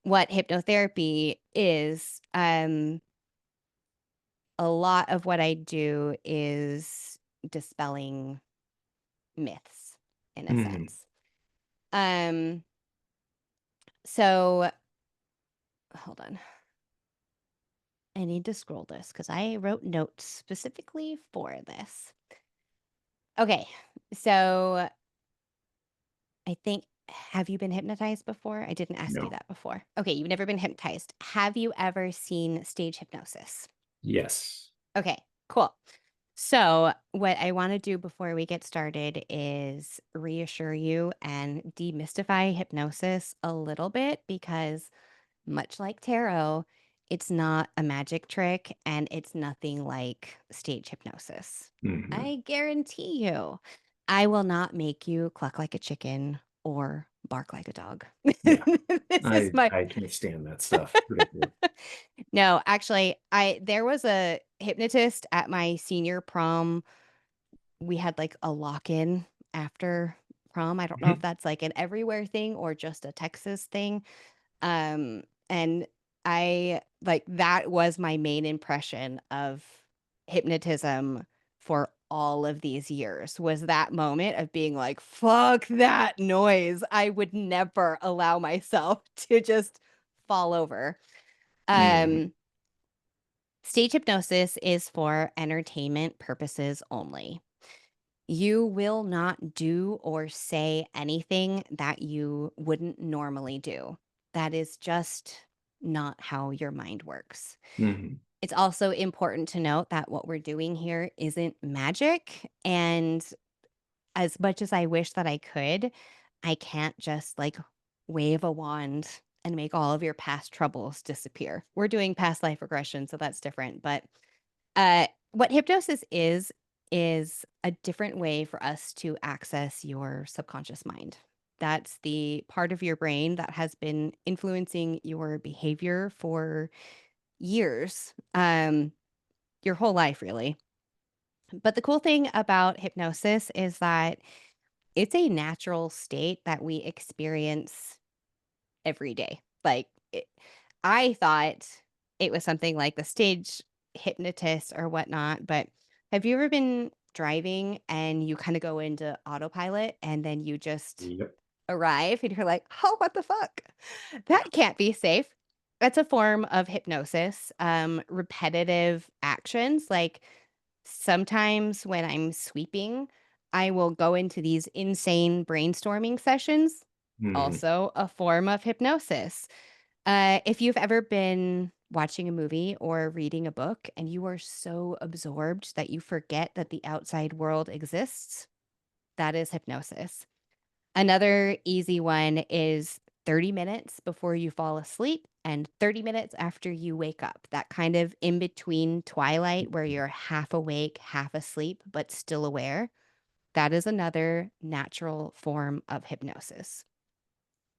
what hypnotherapy is, a lot of what I do is dispelling myths in a Mhm. sense. Um, so hold on. I need to scroll this because I wrote notes specifically for this. Okay, so I think, have you been hypnotized before? I didn't ask you No. that before. Okay, you've never been hypnotized. Have you ever seen stage hypnosis? Yes. Okay, cool. So, what I want to do before we get started is reassure you and demystify hypnosis a little bit because, much like tarot, it's not a magic trick and it's nothing like stage hypnosis. Mhm. I guarantee you, I will not make you cluck like a chicken or bark like a dog. Yeah. This is my I can't stand that stuff. Ridiculous. no, actually, I there was a hypnotist at my senior prom. We had like a lock-in after prom. I don't know if Mhm. that's like an everywhere thing or just a Texas thing. And I like that was my main impression of hypnotism for all of these years was that moment of being like, fuck that noise. I would never allow myself to just fall over. Mhm. Um, Stage hypnosis is for entertainment purposes only. You will not do or say anything that you wouldn't normally do. That is just not how your mind works. Mhm. It's also important to note that what we're doing here isn't magic. And as much as I wish that I could, I can't just like wave a wand and make all of your past troubles disappear. We're doing past life regression, so that's different. But what hypnosis is a different way for us to access your subconscious mind. That's the part of your brain that has been influencing your behavior for years, your whole life, really. But the cool thing about hypnosis is that it's a natural state that we experience every day. Like, I thought it was something like the stage hypnotist or whatnot, but have you ever been driving and you kind of go into autopilot and then you just Yep. arrive and you're like, oh, what the fuck? That can't be safe. That's a form of hypnosis. Repetitive actions, like sometimes when I'm sweeping, I will go into these insane brainstorming sessions, Mhm. also a form of hypnosis. If you've ever been watching a movie or reading a book and you are so absorbed that you forget that the outside world exists, that is hypnosis. Another easy one is 30 minutes before you fall asleep, and 30 minutes after you wake up. That kind of in between twilight where you're half awake, half asleep, but still aware. That is another natural form of hypnosis.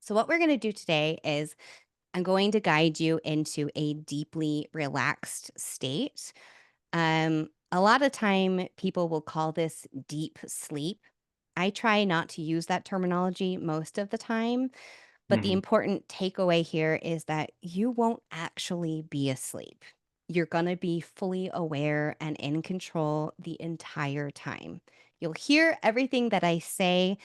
So, what we're going to do today is I'm going to guide you into a deeply relaxed state. A lot of time people will call this deep sleep. I try not to use that terminology most of the time, but the Mhm. important takeaway here is that you won't actually be asleep. You're going to be fully aware and in control the entire time. You'll hear everything that I say,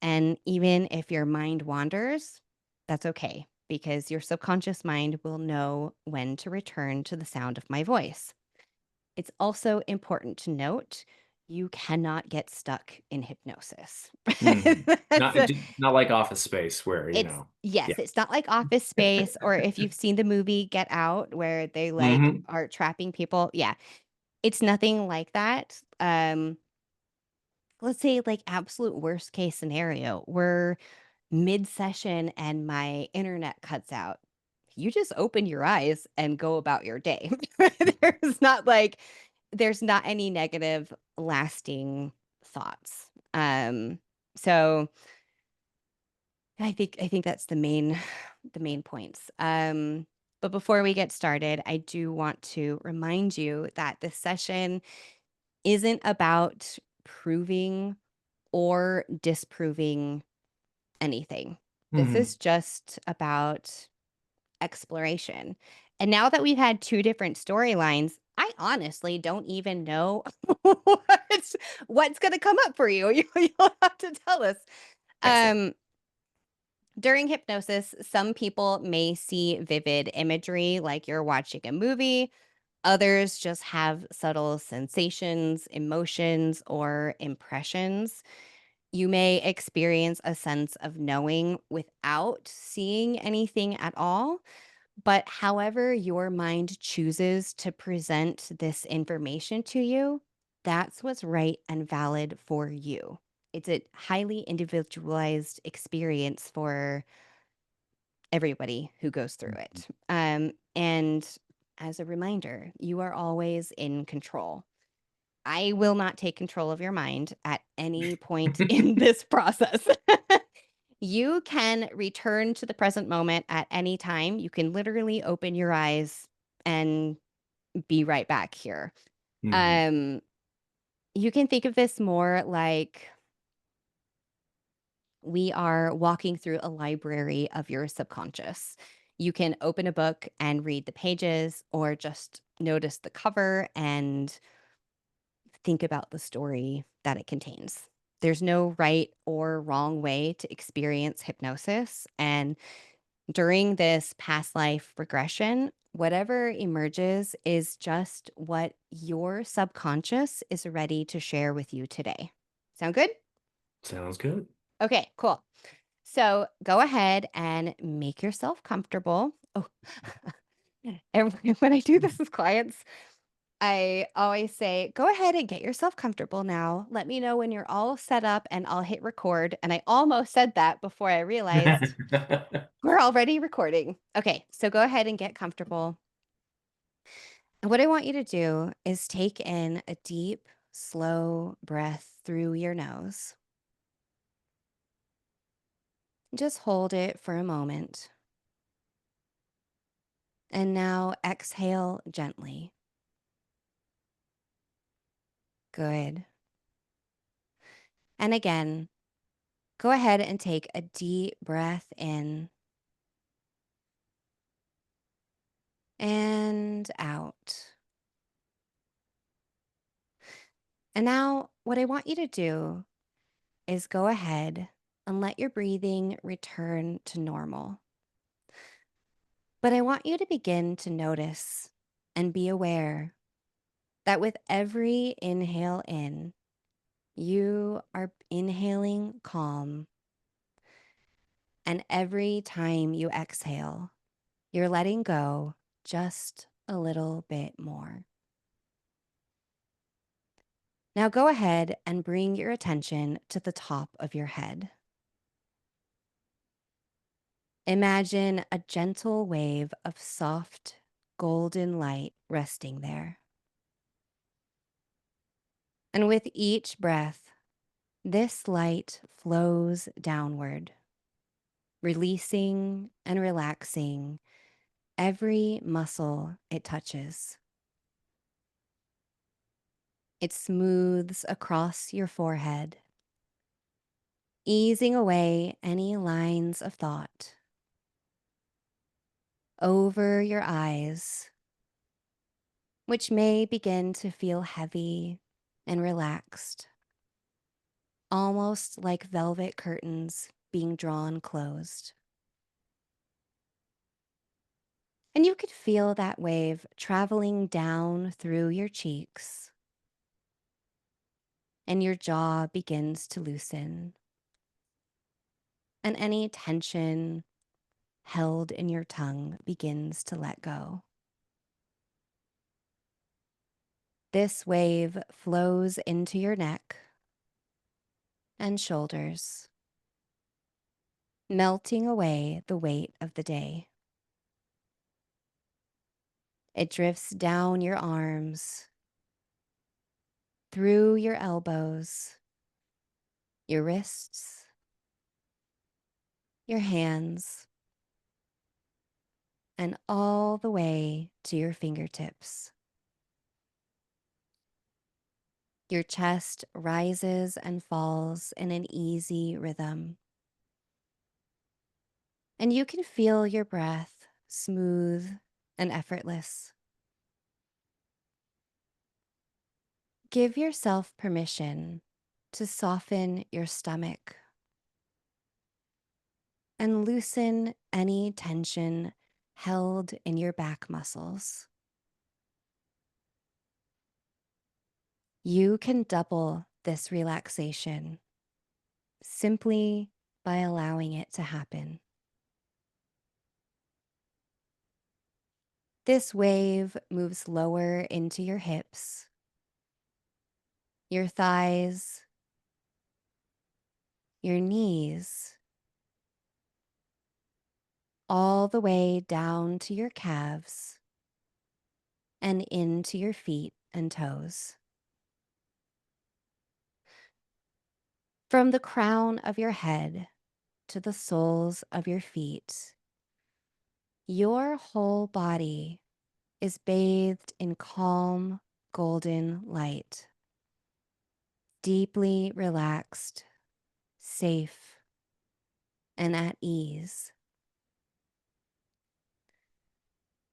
and even if your mind wanders, that's okay because your subconscious mind will know when to return to the sound of my voice. It's also important to note you cannot get stuck in hypnosis. Mhm. That's Not a, not like Office Space where, it's yeah. yes, it's not like Office Space or if you've seen the movie Get Out where they like Mhm. are trapping people. Yeah, it's nothing like that. Let's say like absolute worst case scenario, we're mid-session and my internet cuts out. You just open your eyes and go about your day. There's not like there's not any negative lasting thoughts. So I think that's the main points. But before we get started, I do want to remind you that this session isn't about proving or disproving anything. This Mhm. is just about exploration. And now that we've had two different storylines, I honestly don't even know what's going to come up for you. You'll have to tell us. Excellent. Um, During hypnosis, some people may see vivid imagery like you're watching a movie. Others just have subtle sensations, emotions, or impressions. You may experience a sense of knowing without seeing anything at all. But however your mind chooses to present this information to you, that's what's right and valid for you. It's a highly individualized experience for everybody who goes through Mhm. it. And as a reminder, you are always in control. I will not take control of your mind at any point in this process. You can return to the present moment at any time. You can literally open your eyes and be right back here. Mhm. Um, you can think of this more like we are walking through a library of your subconscious. You can open a book and read the pages, or just notice the cover and think about the story that it contains. There's no right or wrong way to experience hypnosis. And during this past life regression, whatever emerges is just what your subconscious is ready to share with you today. Sound good? Sounds good. Okay, cool. So go ahead and make yourself comfortable. Oh, and when I do this with clients, I always say, go ahead and get yourself comfortable now. Let me know when you're all set up and I'll hit record. And I almost said that before I realized we're already recording. Okay, so go ahead and get comfortable. And what I want you to do is take in a deep, slow breath through your nose. Just hold it for a moment. And now exhale gently. Good. And again, go ahead and take a deep breath in and out. And now, what I want you to do is go ahead and let your breathing return to normal. But I want you to begin to notice and be aware that with every inhale in, you are inhaling calm. And every time you exhale, you're letting go just a little bit more. Now go ahead and bring your attention to the top of your head. Imagine a gentle wave of soft, golden light resting there. And with each breath, this light flows downward, releasing and relaxing every muscle it touches. It smooths across your forehead, easing away any lines of thought. Over your eyes, which may begin to feel heavy and relaxed, almost like velvet curtains being drawn closed. And you could feel that wave traveling down through your cheeks, and your jaw begins to loosen, and any tension held in your tongue begins to let go. This wave flows into your neck and shoulders, melting away the weight of the day. It drifts down your arms, through your elbows, your wrists, your hands, and all the way to your fingertips. Your chest rises and falls in an easy rhythm, and you can feel your breath smooth and effortless. Give yourself permission to soften your stomach and loosen any tension held in your back muscles. You can double this relaxation simply by allowing it to happen. This wave moves lower into your hips, your thighs, your knees, all the way down to your calves and into your feet and toes. From the crown of your head to the soles of your feet, your whole body is bathed in calm, golden light, deeply relaxed, safe, and at ease.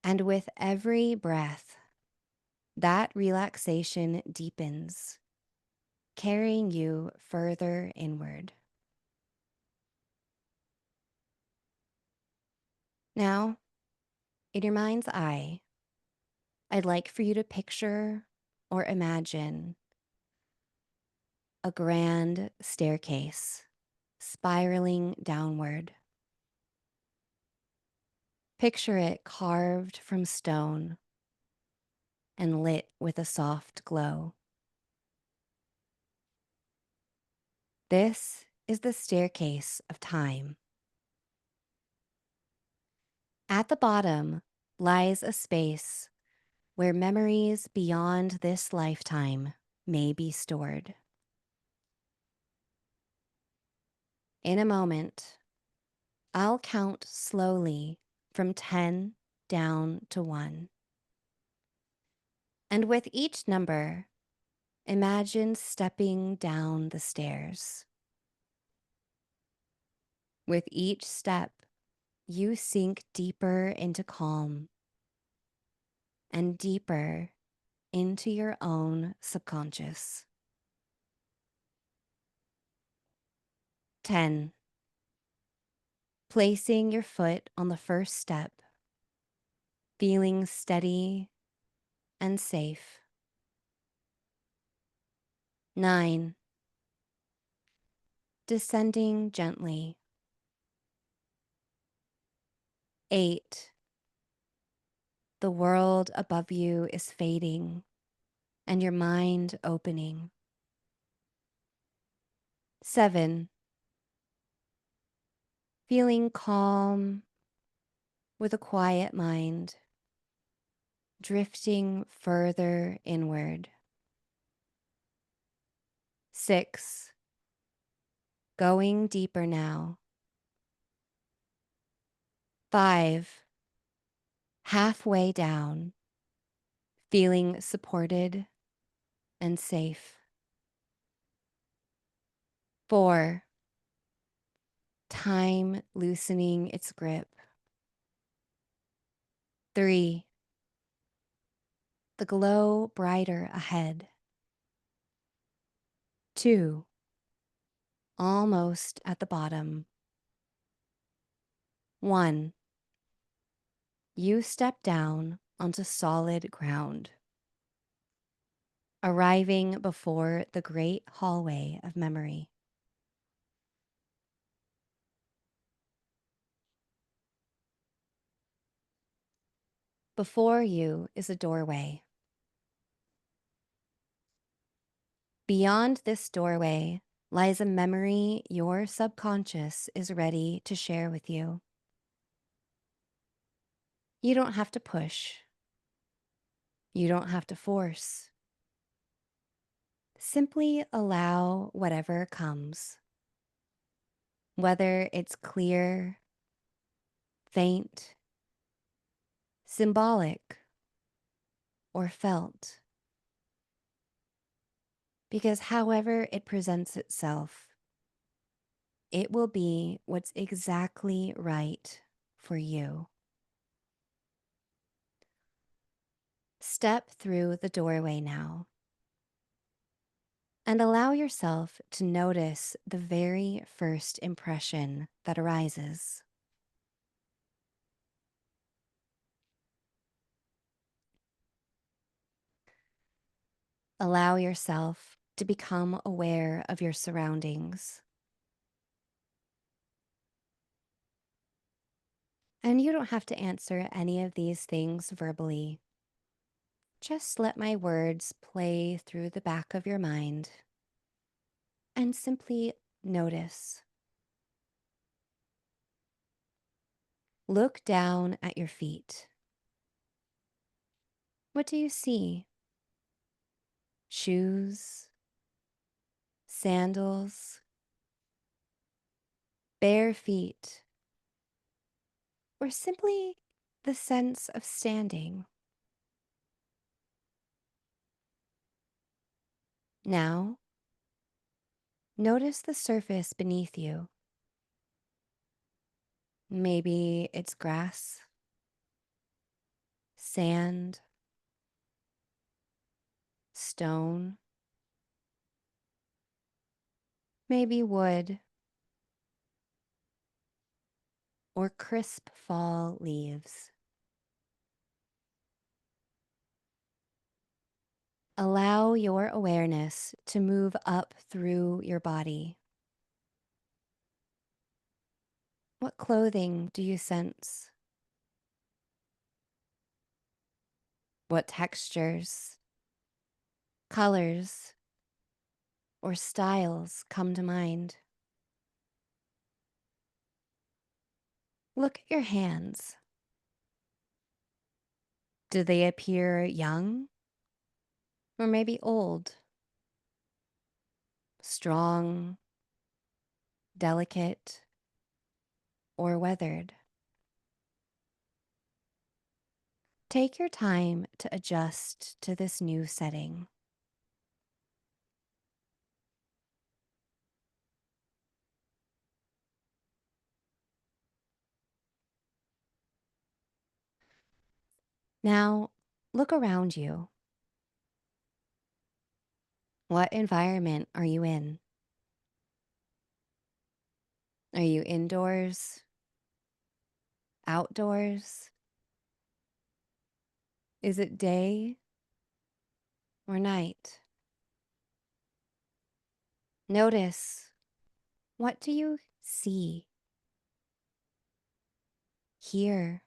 And with every breath, that relaxation deepens, carrying you further inward. Now, in your mind's eye, I'd like for you to picture or imagine a grand staircase spiraling downward. Picture it carved from stone and lit with a soft glow. This is the staircase of time. At the bottom lies a space where memories beyond this lifetime may be stored. In a moment, I'll count slowly from 10 down to 1. And with each number, imagine stepping down the stairs. With each step, you sink deeper into calm and deeper into your own subconscious. 10. Placing your foot on the first step, feeling steady and safe. 9. Descending gently. 8. The world above you is fading and your mind opening. 7. feeling calm with a quiet mind, drifting further inward. 6, going deeper now. 5, halfway down, feeling supported and safe. 4, time loosening its grip. 3, the glow brighter ahead. 2, almost at the bottom. 1, you step down onto solid ground, arriving before the great hallway of memory. Before you is a doorway. Beyond this doorway lies a memory your subconscious is ready to share with you. You don't have to push. You don't have to force. Simply allow whatever comes. Whether it's clear, faint, symbolic, or felt. Because however it presents itself, it will be what's exactly right for you. Step through the doorway now and allow yourself to notice the very first impression that arises. Allow yourself to become aware of your surroundings. And you don't have to answer any of these things verbally. Just let my words play through the back of your mind and simply notice. Look down at your feet. What do you see? Shoes, sandals, bare feet, or simply the sense of standing. Now, notice the surface beneath you. Maybe it's grass, sand, stone, maybe wood, or crisp fall leaves. Allow your awareness to move up through your body. What clothing do you sense? What textures, colors, or styles come to mind? Look at your hands. Do they appear young or maybe old? Strong, delicate, or weathered? Take your time to adjust to this new setting. Now, look around you. What environment are you in? Are you indoors? Outdoors? Is it day or night? Notice, what do you see, hear,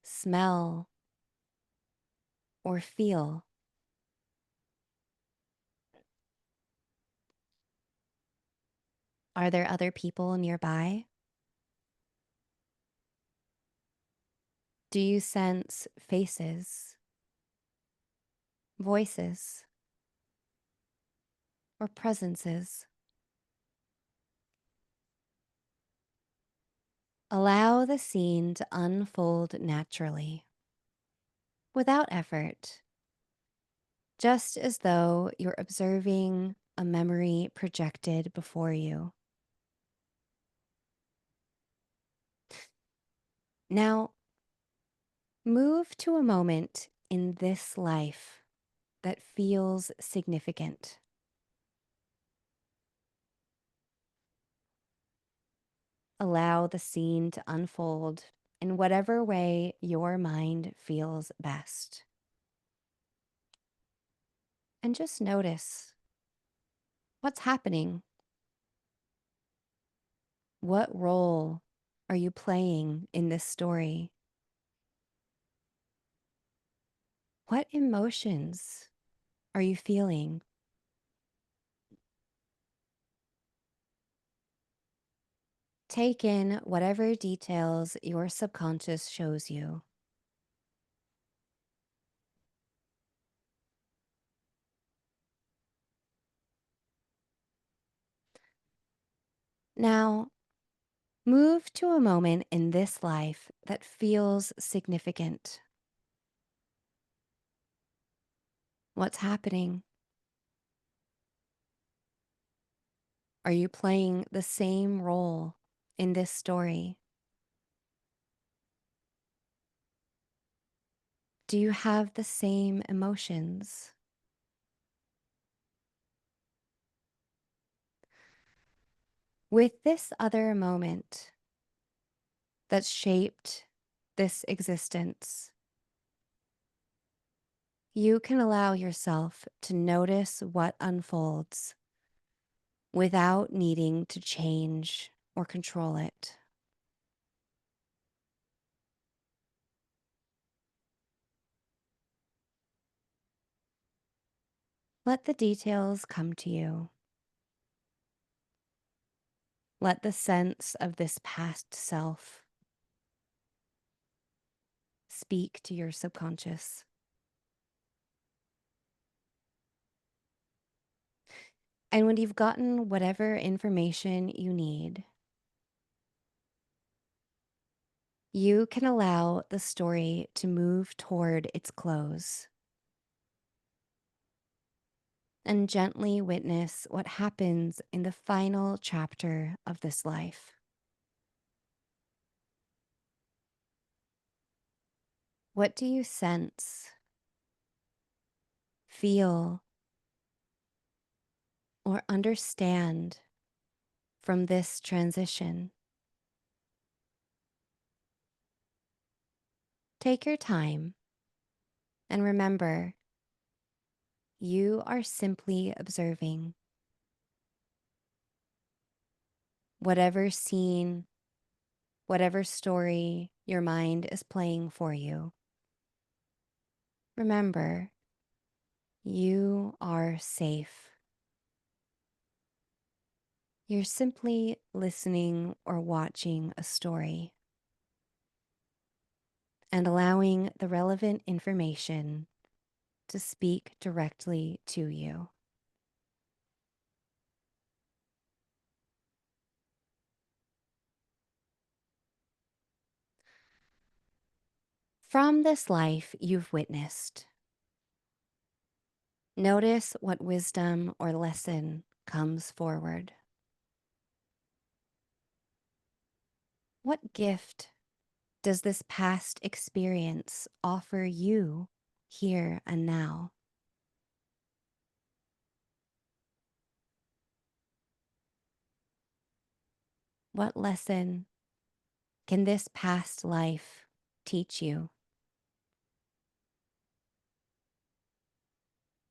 smell, or feel? Are there other people nearby? Do you sense faces, voices, or presences? Allow the scene to unfold naturally, without effort, just as though you're observing a memory projected before you. Now, move to a moment in this life that feels significant. Allow the scene to unfold in whatever way your mind feels best. And just notice what's happening. What role are you playing in this story? What emotions are you feeling? Take in whatever details your subconscious shows you. Now, move to a moment in this life that feels significant. What's happening? Are you playing the same role in this story? Do you have the same emotions? With this other moment that's shaped this existence, you can allow yourself to notice what unfolds without needing to change or control it. Let the details come to you. Let the sense of this past self speak to your subconscious. And when you've gotten whatever information you need, you can allow the story to move toward its close and gently witness what happens in the final chapter of this life. What do you sense, feel, or understand from this transition? Take your time and remember, you are simply observing. Whatever scene, whatever story your mind is playing for you, remember, you are safe. You're simply listening or watching a story and allowing the relevant information to speak directly to you. From this life you've witnessed, notice what wisdom or lesson comes forward. What gift does this past experience offer you here and now? What lesson can this past life teach you?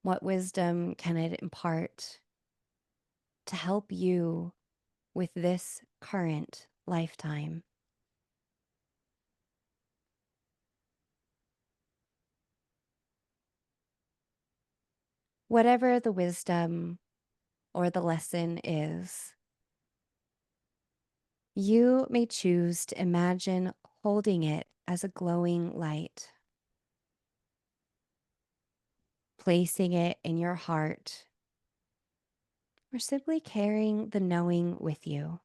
What wisdom can it impart to help you with this current lifetime? Whatever the wisdom or the lesson is, you may choose to imagine holding it as a glowing light, placing it in your heart, or simply carrying the knowing with you.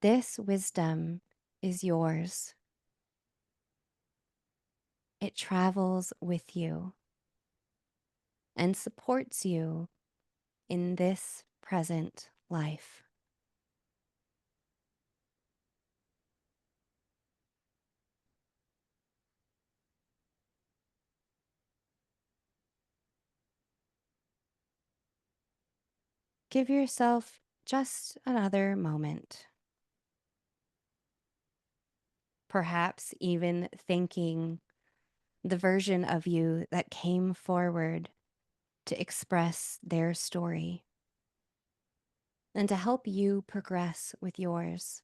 This wisdom is yours. It travels with you and supports you in this present life. Give yourself just another moment. Perhaps even thanking the version of you that came forward to express their story and to help you progress with yours.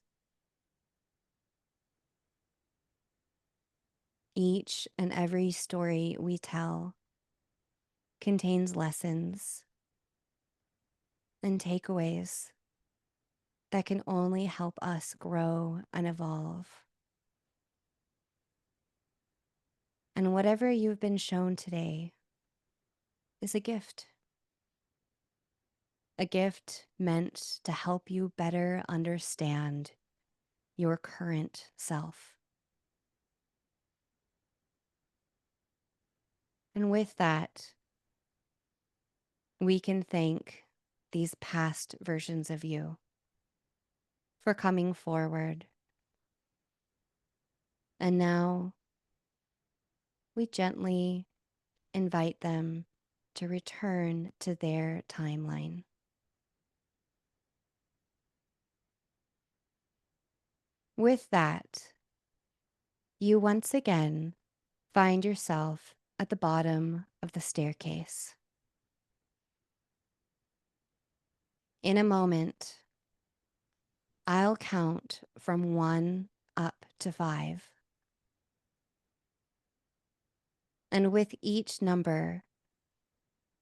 Each and every story we tell contains lessons and takeaways that can only help us grow and evolve. And whatever you've been shown today is a gift meant to help you better understand your current self. And with that, we can thank these past versions of you for coming forward. And now we gently invite them to return to their timeline. With that, you once again find yourself at the bottom of the staircase. In a moment, I'll count from 1 up to 5. And with each number,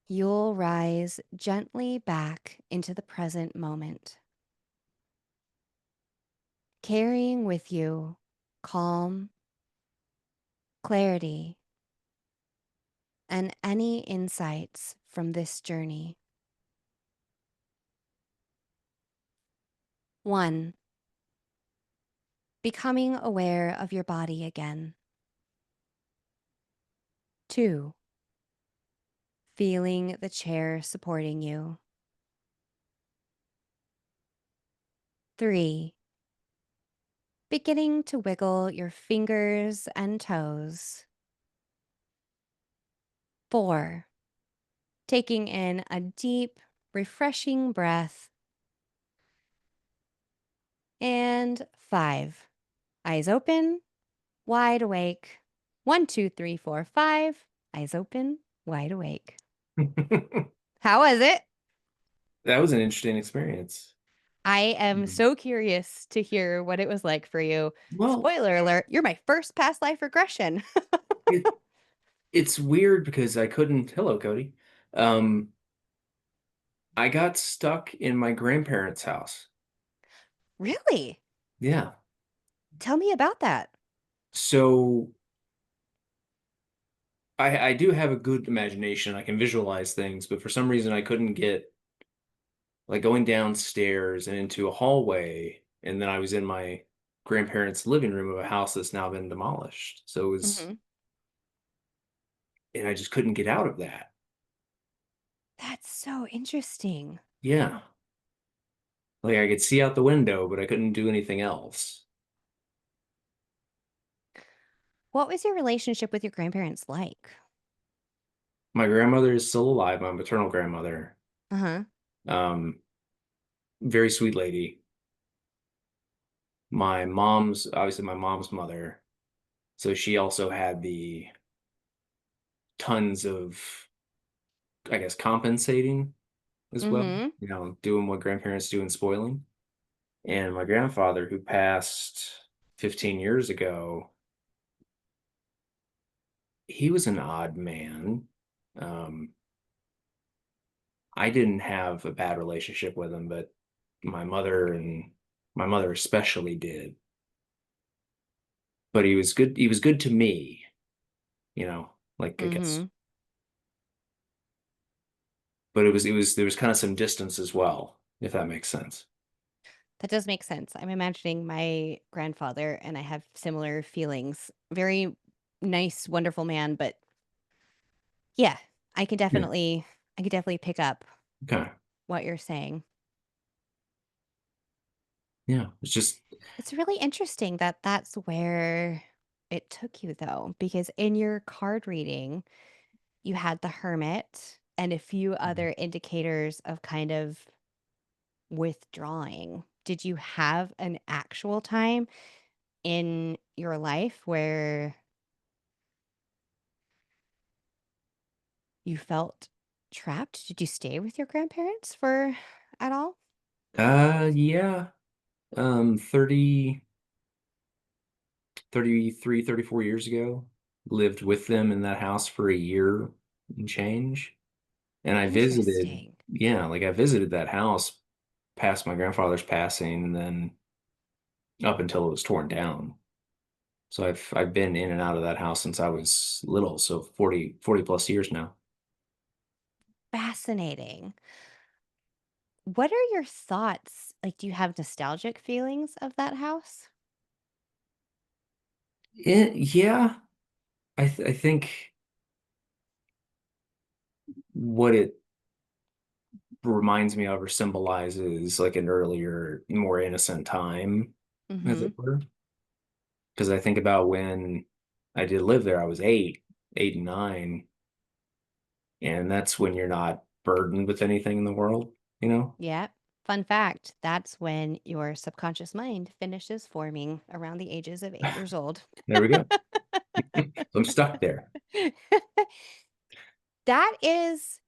you'll rise gently back into the present moment, carrying with you calm, clarity, and any insights from this journey. 1, becoming aware of your body again. 2, feeling the chair supporting you. 3, beginning to wiggle your fingers and toes. 4, taking in a deep, refreshing breath. And 5, eyes open, wide awake. 1, 2, 3, 4, 5, eyes open, wide awake. How was it? That was an interesting experience. I am so curious to hear what it was like for you. Well, Spoiler alert, you're my first past life regression. it, it's weird because I couldn't. Hello, Cody. Um, I got stuck in my grandparents' house. Really? Yeah. Tell me about that. So I do have a good imagination. I can visualize things, but for some reason I couldn't get like going downstairs and into a hallway, and then I was in my grandparents' living room of a house that's now been demolished. So it was, Mhm. and I just couldn't get out of that. That's so interesting. Yeah. Like I could see out the window, but I couldn't do anything else. What was your relationship with your grandparents like? My grandmother is still alive, my maternal grandmother. Uh-huh. Um, very sweet lady. My mom's obviously my mom's mother. So she also had the tons of, I guess, compensating as well, Mm-hmm. doing what grandparents do and spoiling. And my grandfather, who passed 15 years ago, he was an odd man. Um, I didn't have a bad relationship with him, but my mother and My mother especially did. But he was good. He was good to me, you know, like I guess. Mm-hmm. But there was kind of some distance as well, if that makes sense. That does make sense. I'm imagining my grandfather, and I have similar feelings. Very nice, wonderful man, but yeah, I can Yeah. definitely I could definitely pick up Okay. what you're saying. Yeah. It's just It's really interesting that that's where it took you though, because in your card reading, you had the hermit and a few other indicators of kind of withdrawing. Did you have an actual time in your life where you felt trapped? Did you stay with your grandparents for at all? yeah. 30, 33, 34 years ago, lived with them in that house for a year and change. And I visited, Interesting. yeah, like I visited that house past my grandfather's passing and then up until it was torn down. So I've been in and out of that house since I was little, so 40 plus years now. Fascinating. What are your thoughts? Like, do you have nostalgic feelings of that house? Yeah, I think what it reminds me of or symbolizes like an earlier, more innocent time, as Mm-hmm. it were. Because I think about when I did live there, I was 8 and 9, and that's when you're not burdened with anything in the world, you know? Yeah. Fun fact, that's when your subconscious mind finishes forming around the ages of 8 years old. There we go. So I'm stuck there. That is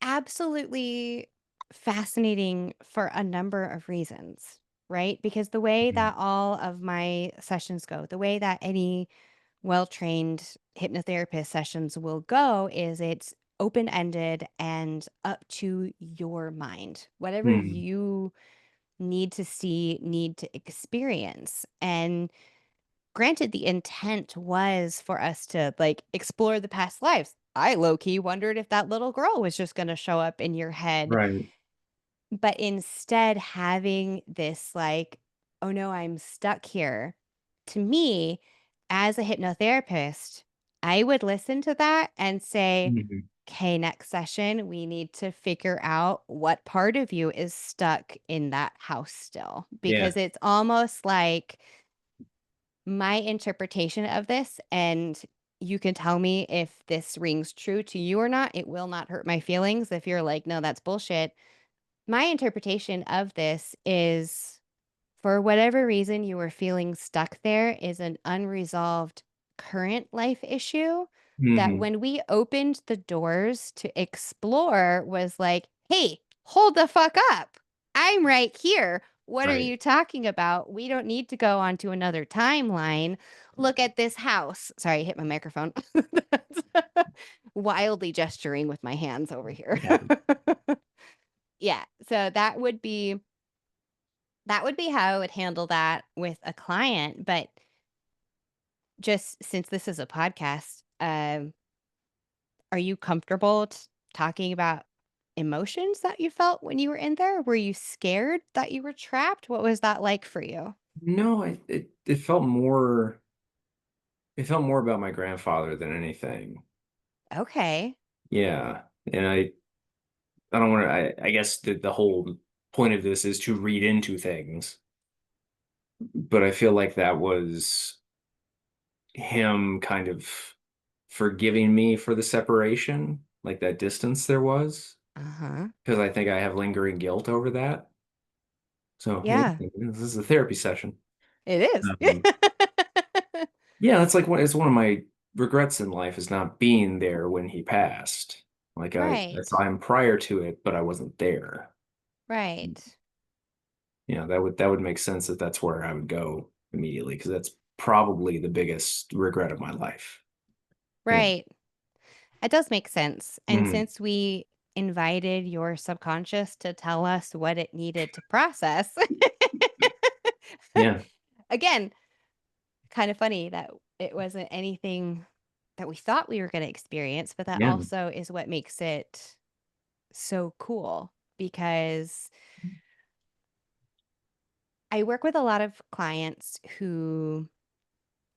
absolutely fascinating for a number of reasons, right? Because the way Mhm. that all of my sessions go, the way that any well trained hypnotherapist sessions will go is it's open ended and up to your mind. Whatever Hmm. you need to see, need to experience. And granted, the intent was for us to like explore the past lives. I low key wondered if that little girl was just going to show up in your head, Right. but instead having this like, oh no, I'm stuck here. To me, as a hypnotherapist, I would listen to that and say, Mhm. okay, next session, we need to figure out what part of you is stuck in that house still. Yeah. Because it's almost like my interpretation of this, and you can tell me if this rings true to you or not. It will not hurt my feelings if you're like, no, that's bullshit. My interpretation of this is for whatever reason you were feeling stuck there is an unresolved current life issue that Hmm. when we opened the doors to explore was like, "Hey, hold the fuck up. I'm right here. What are Right. you talking about? We don't need to go on to another timeline. Look at this house." Sorry, I hit my microphone. Wildly gesturing with my hands over here. It happened. Yeah, so that would be how I would handle that with a client, but just since this is a podcast, are you comfortable talking about emotions that you felt when you were in there? Were you scared that you were trapped? What was that like for you? No, it felt more about my grandfather than anything. Okay. Yeah. And I don't want to, I guess the whole point of this is to read into things, but I feel like that was him kind of forgiving me for the separation, like that distance there was, Uh-huh. because I think I have lingering guilt over that. So, yeah, Yeah, this is a therapy session. it is. Um, yeah, it's one of my regrets in life is not being there when he passed. Like I Right. saw him prior to it, but I wasn't there. Right. That would make sense that that's where I would go immediately because that's probably the biggest regret of my life. Yeah. Right. It does make sense. And Mhm. since we invited your subconscious to tell us what it needed to process, Yeah. Again, kind of funny that it wasn't anything that we thought we were going to experience, but that Yeah. also is what makes it so cool because I work with a lot of clients who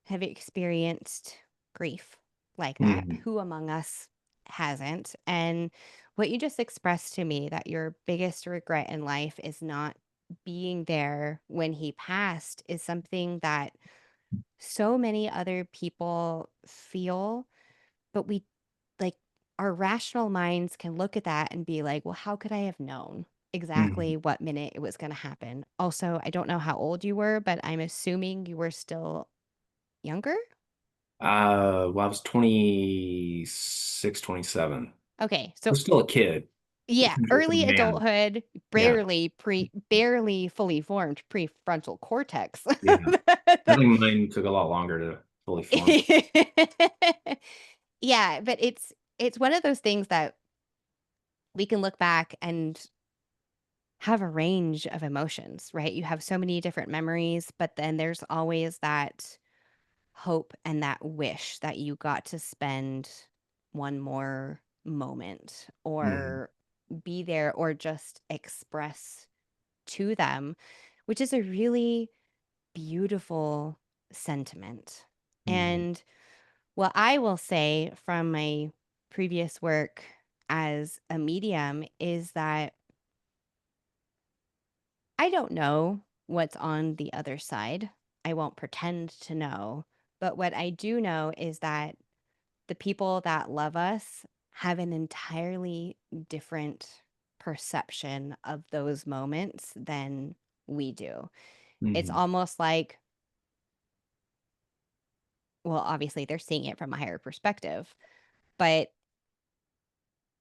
have experienced grief like that. Mhm. Who among us hasn't? And what you just expressed to me, that your biggest regret in life is not being there when he passed, is something that so many other people feel, but we like our rational minds can look at that and be like, well, how could I have known Mhm. exactly what minute it was going to happen? Also, I don't know how old you were, but I'm assuming you were still younger. Well, I was 26, 27. Okay, I so was still a kid. yeah, Essentially a early man. adulthood, Yeah. barely fully formed prefrontal cortex. Yeah. I think mine took a lot longer to fully form. Yeah, but it's one of those things that we can look back and have a range of emotions, right? You have so many different memories, but then there's always that hope and that wish that you got to spend one more moment Mhm. or be there or just express to them, which is a really beautiful sentiment. Mhm. And what I will say from my previous work as a medium is that I don't know what's on the other side. I won't pretend to know. But what I do know is that the people that love us have an entirely different perception of those moments than we do. It's Mhm. almost like, well, obviously they're seeing it from a higher perspective, but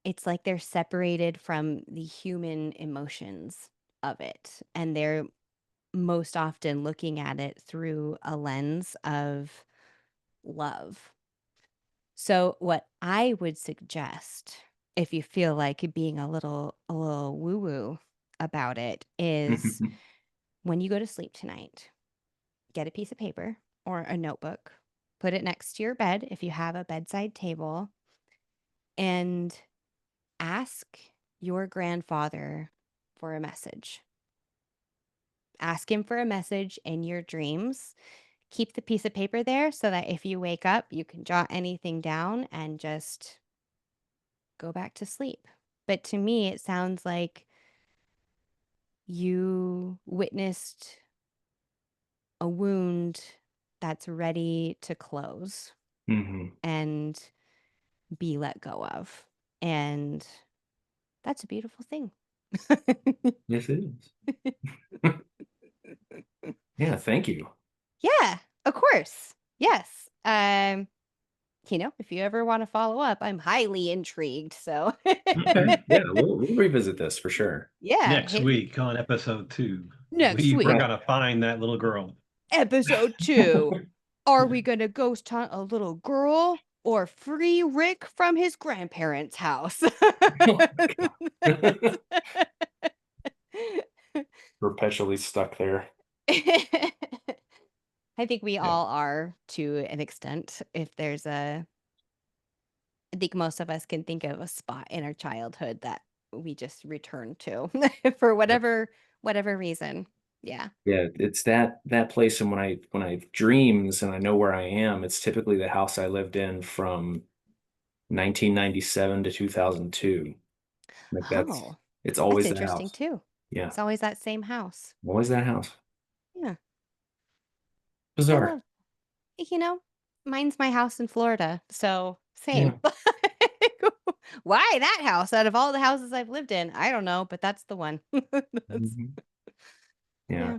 it's like they're separated from the human emotions of it. And they're most often looking at it through a lens of love. So what I would suggest, if you feel like being a little woo-woo about it, is Mhm. when you go to sleep tonight, get a piece of paper or a notebook, put it next to your bed if you have a bedside table, and ask your grandfather for a message. Ask him for a message in your dreams. Keep the piece of paper there so that if you wake up, you can jot anything down and just go back to sleep. But to me, it sounds like you witnessed a wound that's ready to close Mhm. and be let go of. And that's a beautiful thing. Yes, it is. Yeah, thank you. Yeah, of course. Yes. If you ever want to follow up, I'm highly intrigued. So Okay. Yeah, we'll revisit this for sure. yeah, Next week on episode 2, next we're week, gonna find that little girl. episode 2. Are we gonna ghost hunt a little girl or free Rick from his grandparents' house? Oh my God. Perpetually stuck there. I think we Yeah. all are to an extent. I think most of us can think of a spot in our childhood that we just return to for Yeah. whatever reason. Yeah. Yeah, it's that place, and when I have dreams and I know where I am, it's typically the house I lived in from 1997 to 2002. Like Oh, it's that's always the interesting house. too. Yeah, It's always that same house. always that house. Yeah. I Bizarre. love, you know, mine's my house in Florida. So same. Yeah. Why that house out of all the houses I've lived in? I don't know, but that's the one. That's, Mhm. Yeah. yeah.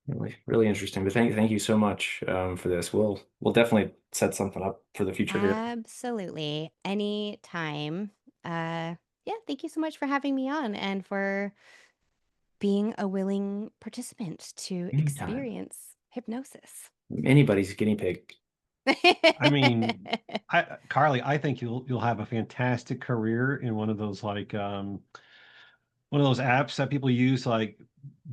Really, really interesting. But thank you so much for this. We'll definitely set something up for the future here. Absolutely. Anytime. Yeah, thank you so much for having me on and for being a willing participant to Anytime. experience hypnosis. Anybody's guinea pig. I mean, Carly, I think you'll have a fantastic career in one of those apps that people use, like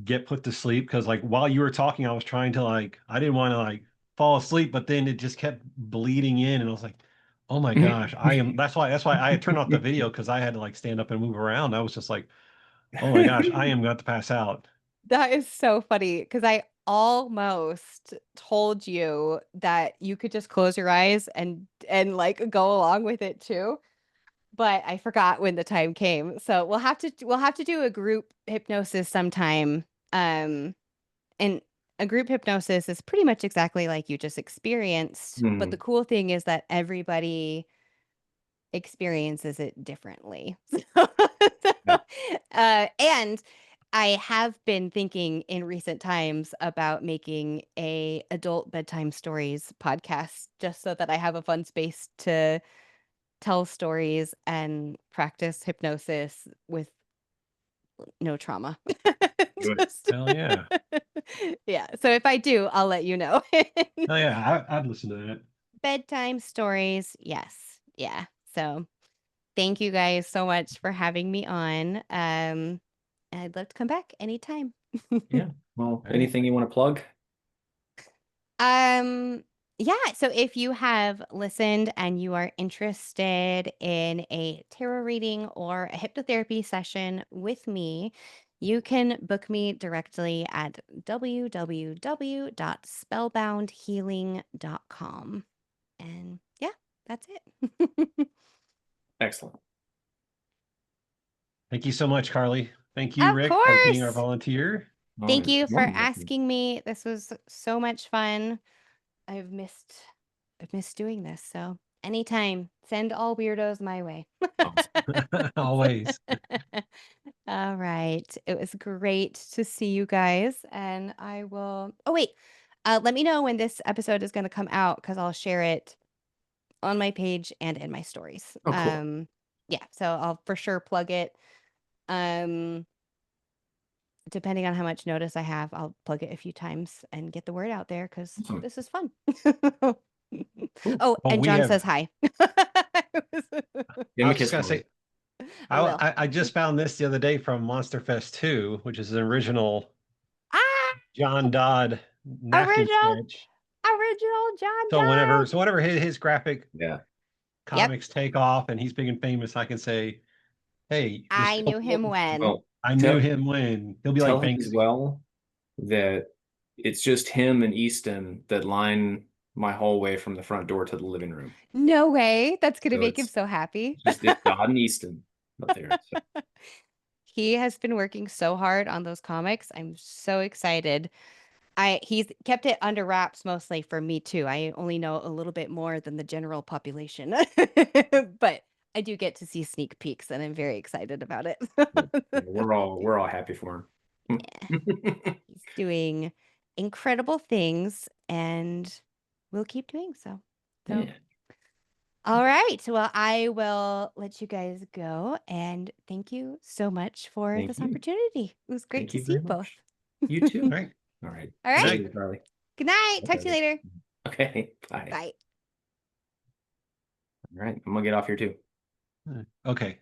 get put to sleep because like while you were talking, I was trying to like I didn't want to like fall asleep, but then it just kept bleeding in, and I was like, oh my gosh, I am. That's why I had turned off the video because I had to like stand up and move around. I was just like, oh my gosh, I am going to pass out. That is so funny because I almost told you that you could just close your eyes and like go along with it too, but I forgot when the time came. So we'll have to do a group hypnosis sometime. And a group hypnosis is pretty much exactly like you just experienced, but the cool thing is that everybody experiences it differently. And I have been thinking in recent times about making a adult bedtime stories podcast just so that I have a fun space to tell stories and practice hypnosis with no trauma. Good. Hell yeah. Yeah. So if I do, I'll let you know. Oh yeah, I'd listen to that. Bedtime stories. Yes. Yeah. So thank you guys so much for having me on. I'd love to come back anytime. Yeah. Well, All right. anything you want to plug? Um, yeah, so if you have listened and you are interested in a tarot reading or a hypnotherapy session with me, you can book me directly at www.spellboundhealing.com. And yeah, that's it. Excellent. Thank you so much, Karly. Thank you, Of Rick, for being our course. volunteer. Oh, Thank you're you for more than welcome. asking me. This was so much fun. I've missed I've missed doing this. So anytime, send all weirdos my way. Awesome. Always. All right. It was great to see you guys. And I will. Oh, wait. Let me know when this episode is going to come out because I'll share it on my page and in my stories. Oh, cool. Yeah. So I'll for sure plug it. Um, Depending on how much notice I have, I'll plug it a few times and get the word out there because Awesome. this is fun. Cool. Oh, Oh, and we John have. says hi. Give I me a was just kiss gonna for me. say, I will. I just found this the other day from Monster Fest 2, which is an original Ah, John Dodd napkin original, sketch. original John Doe. So whenever his graphic Yeah. Yep, comics take off and he's big and famous, I can say, "Hey, I Mr. knew him when. Well, I knew tell him when." He'll be like tell him as Banksy. well that it's just him and Easton that line my hallway from the front door to the living room. No way. That's gonna So make him so happy. it's Dodd and Easton up there. So He has been working so hard on those comics. I'm so excited. He's kept it under wraps mostly for me too. I only know a little bit more than the general population. But I do get to see sneak peeks and I'm very excited about it. we're all happy for him. He's doing incredible things and will keep doing so. So Yeah. all right. Well, I will let you guys go. And thank you so much for Thank this you. opportunity. It was great Thank to you see very you both. much. You too. All right. All right. All Good right. night. Charlie. Good night. Talk to you Okay. later. Okay. Bye. Bye. All right. I'm gonna get off here too. Okay.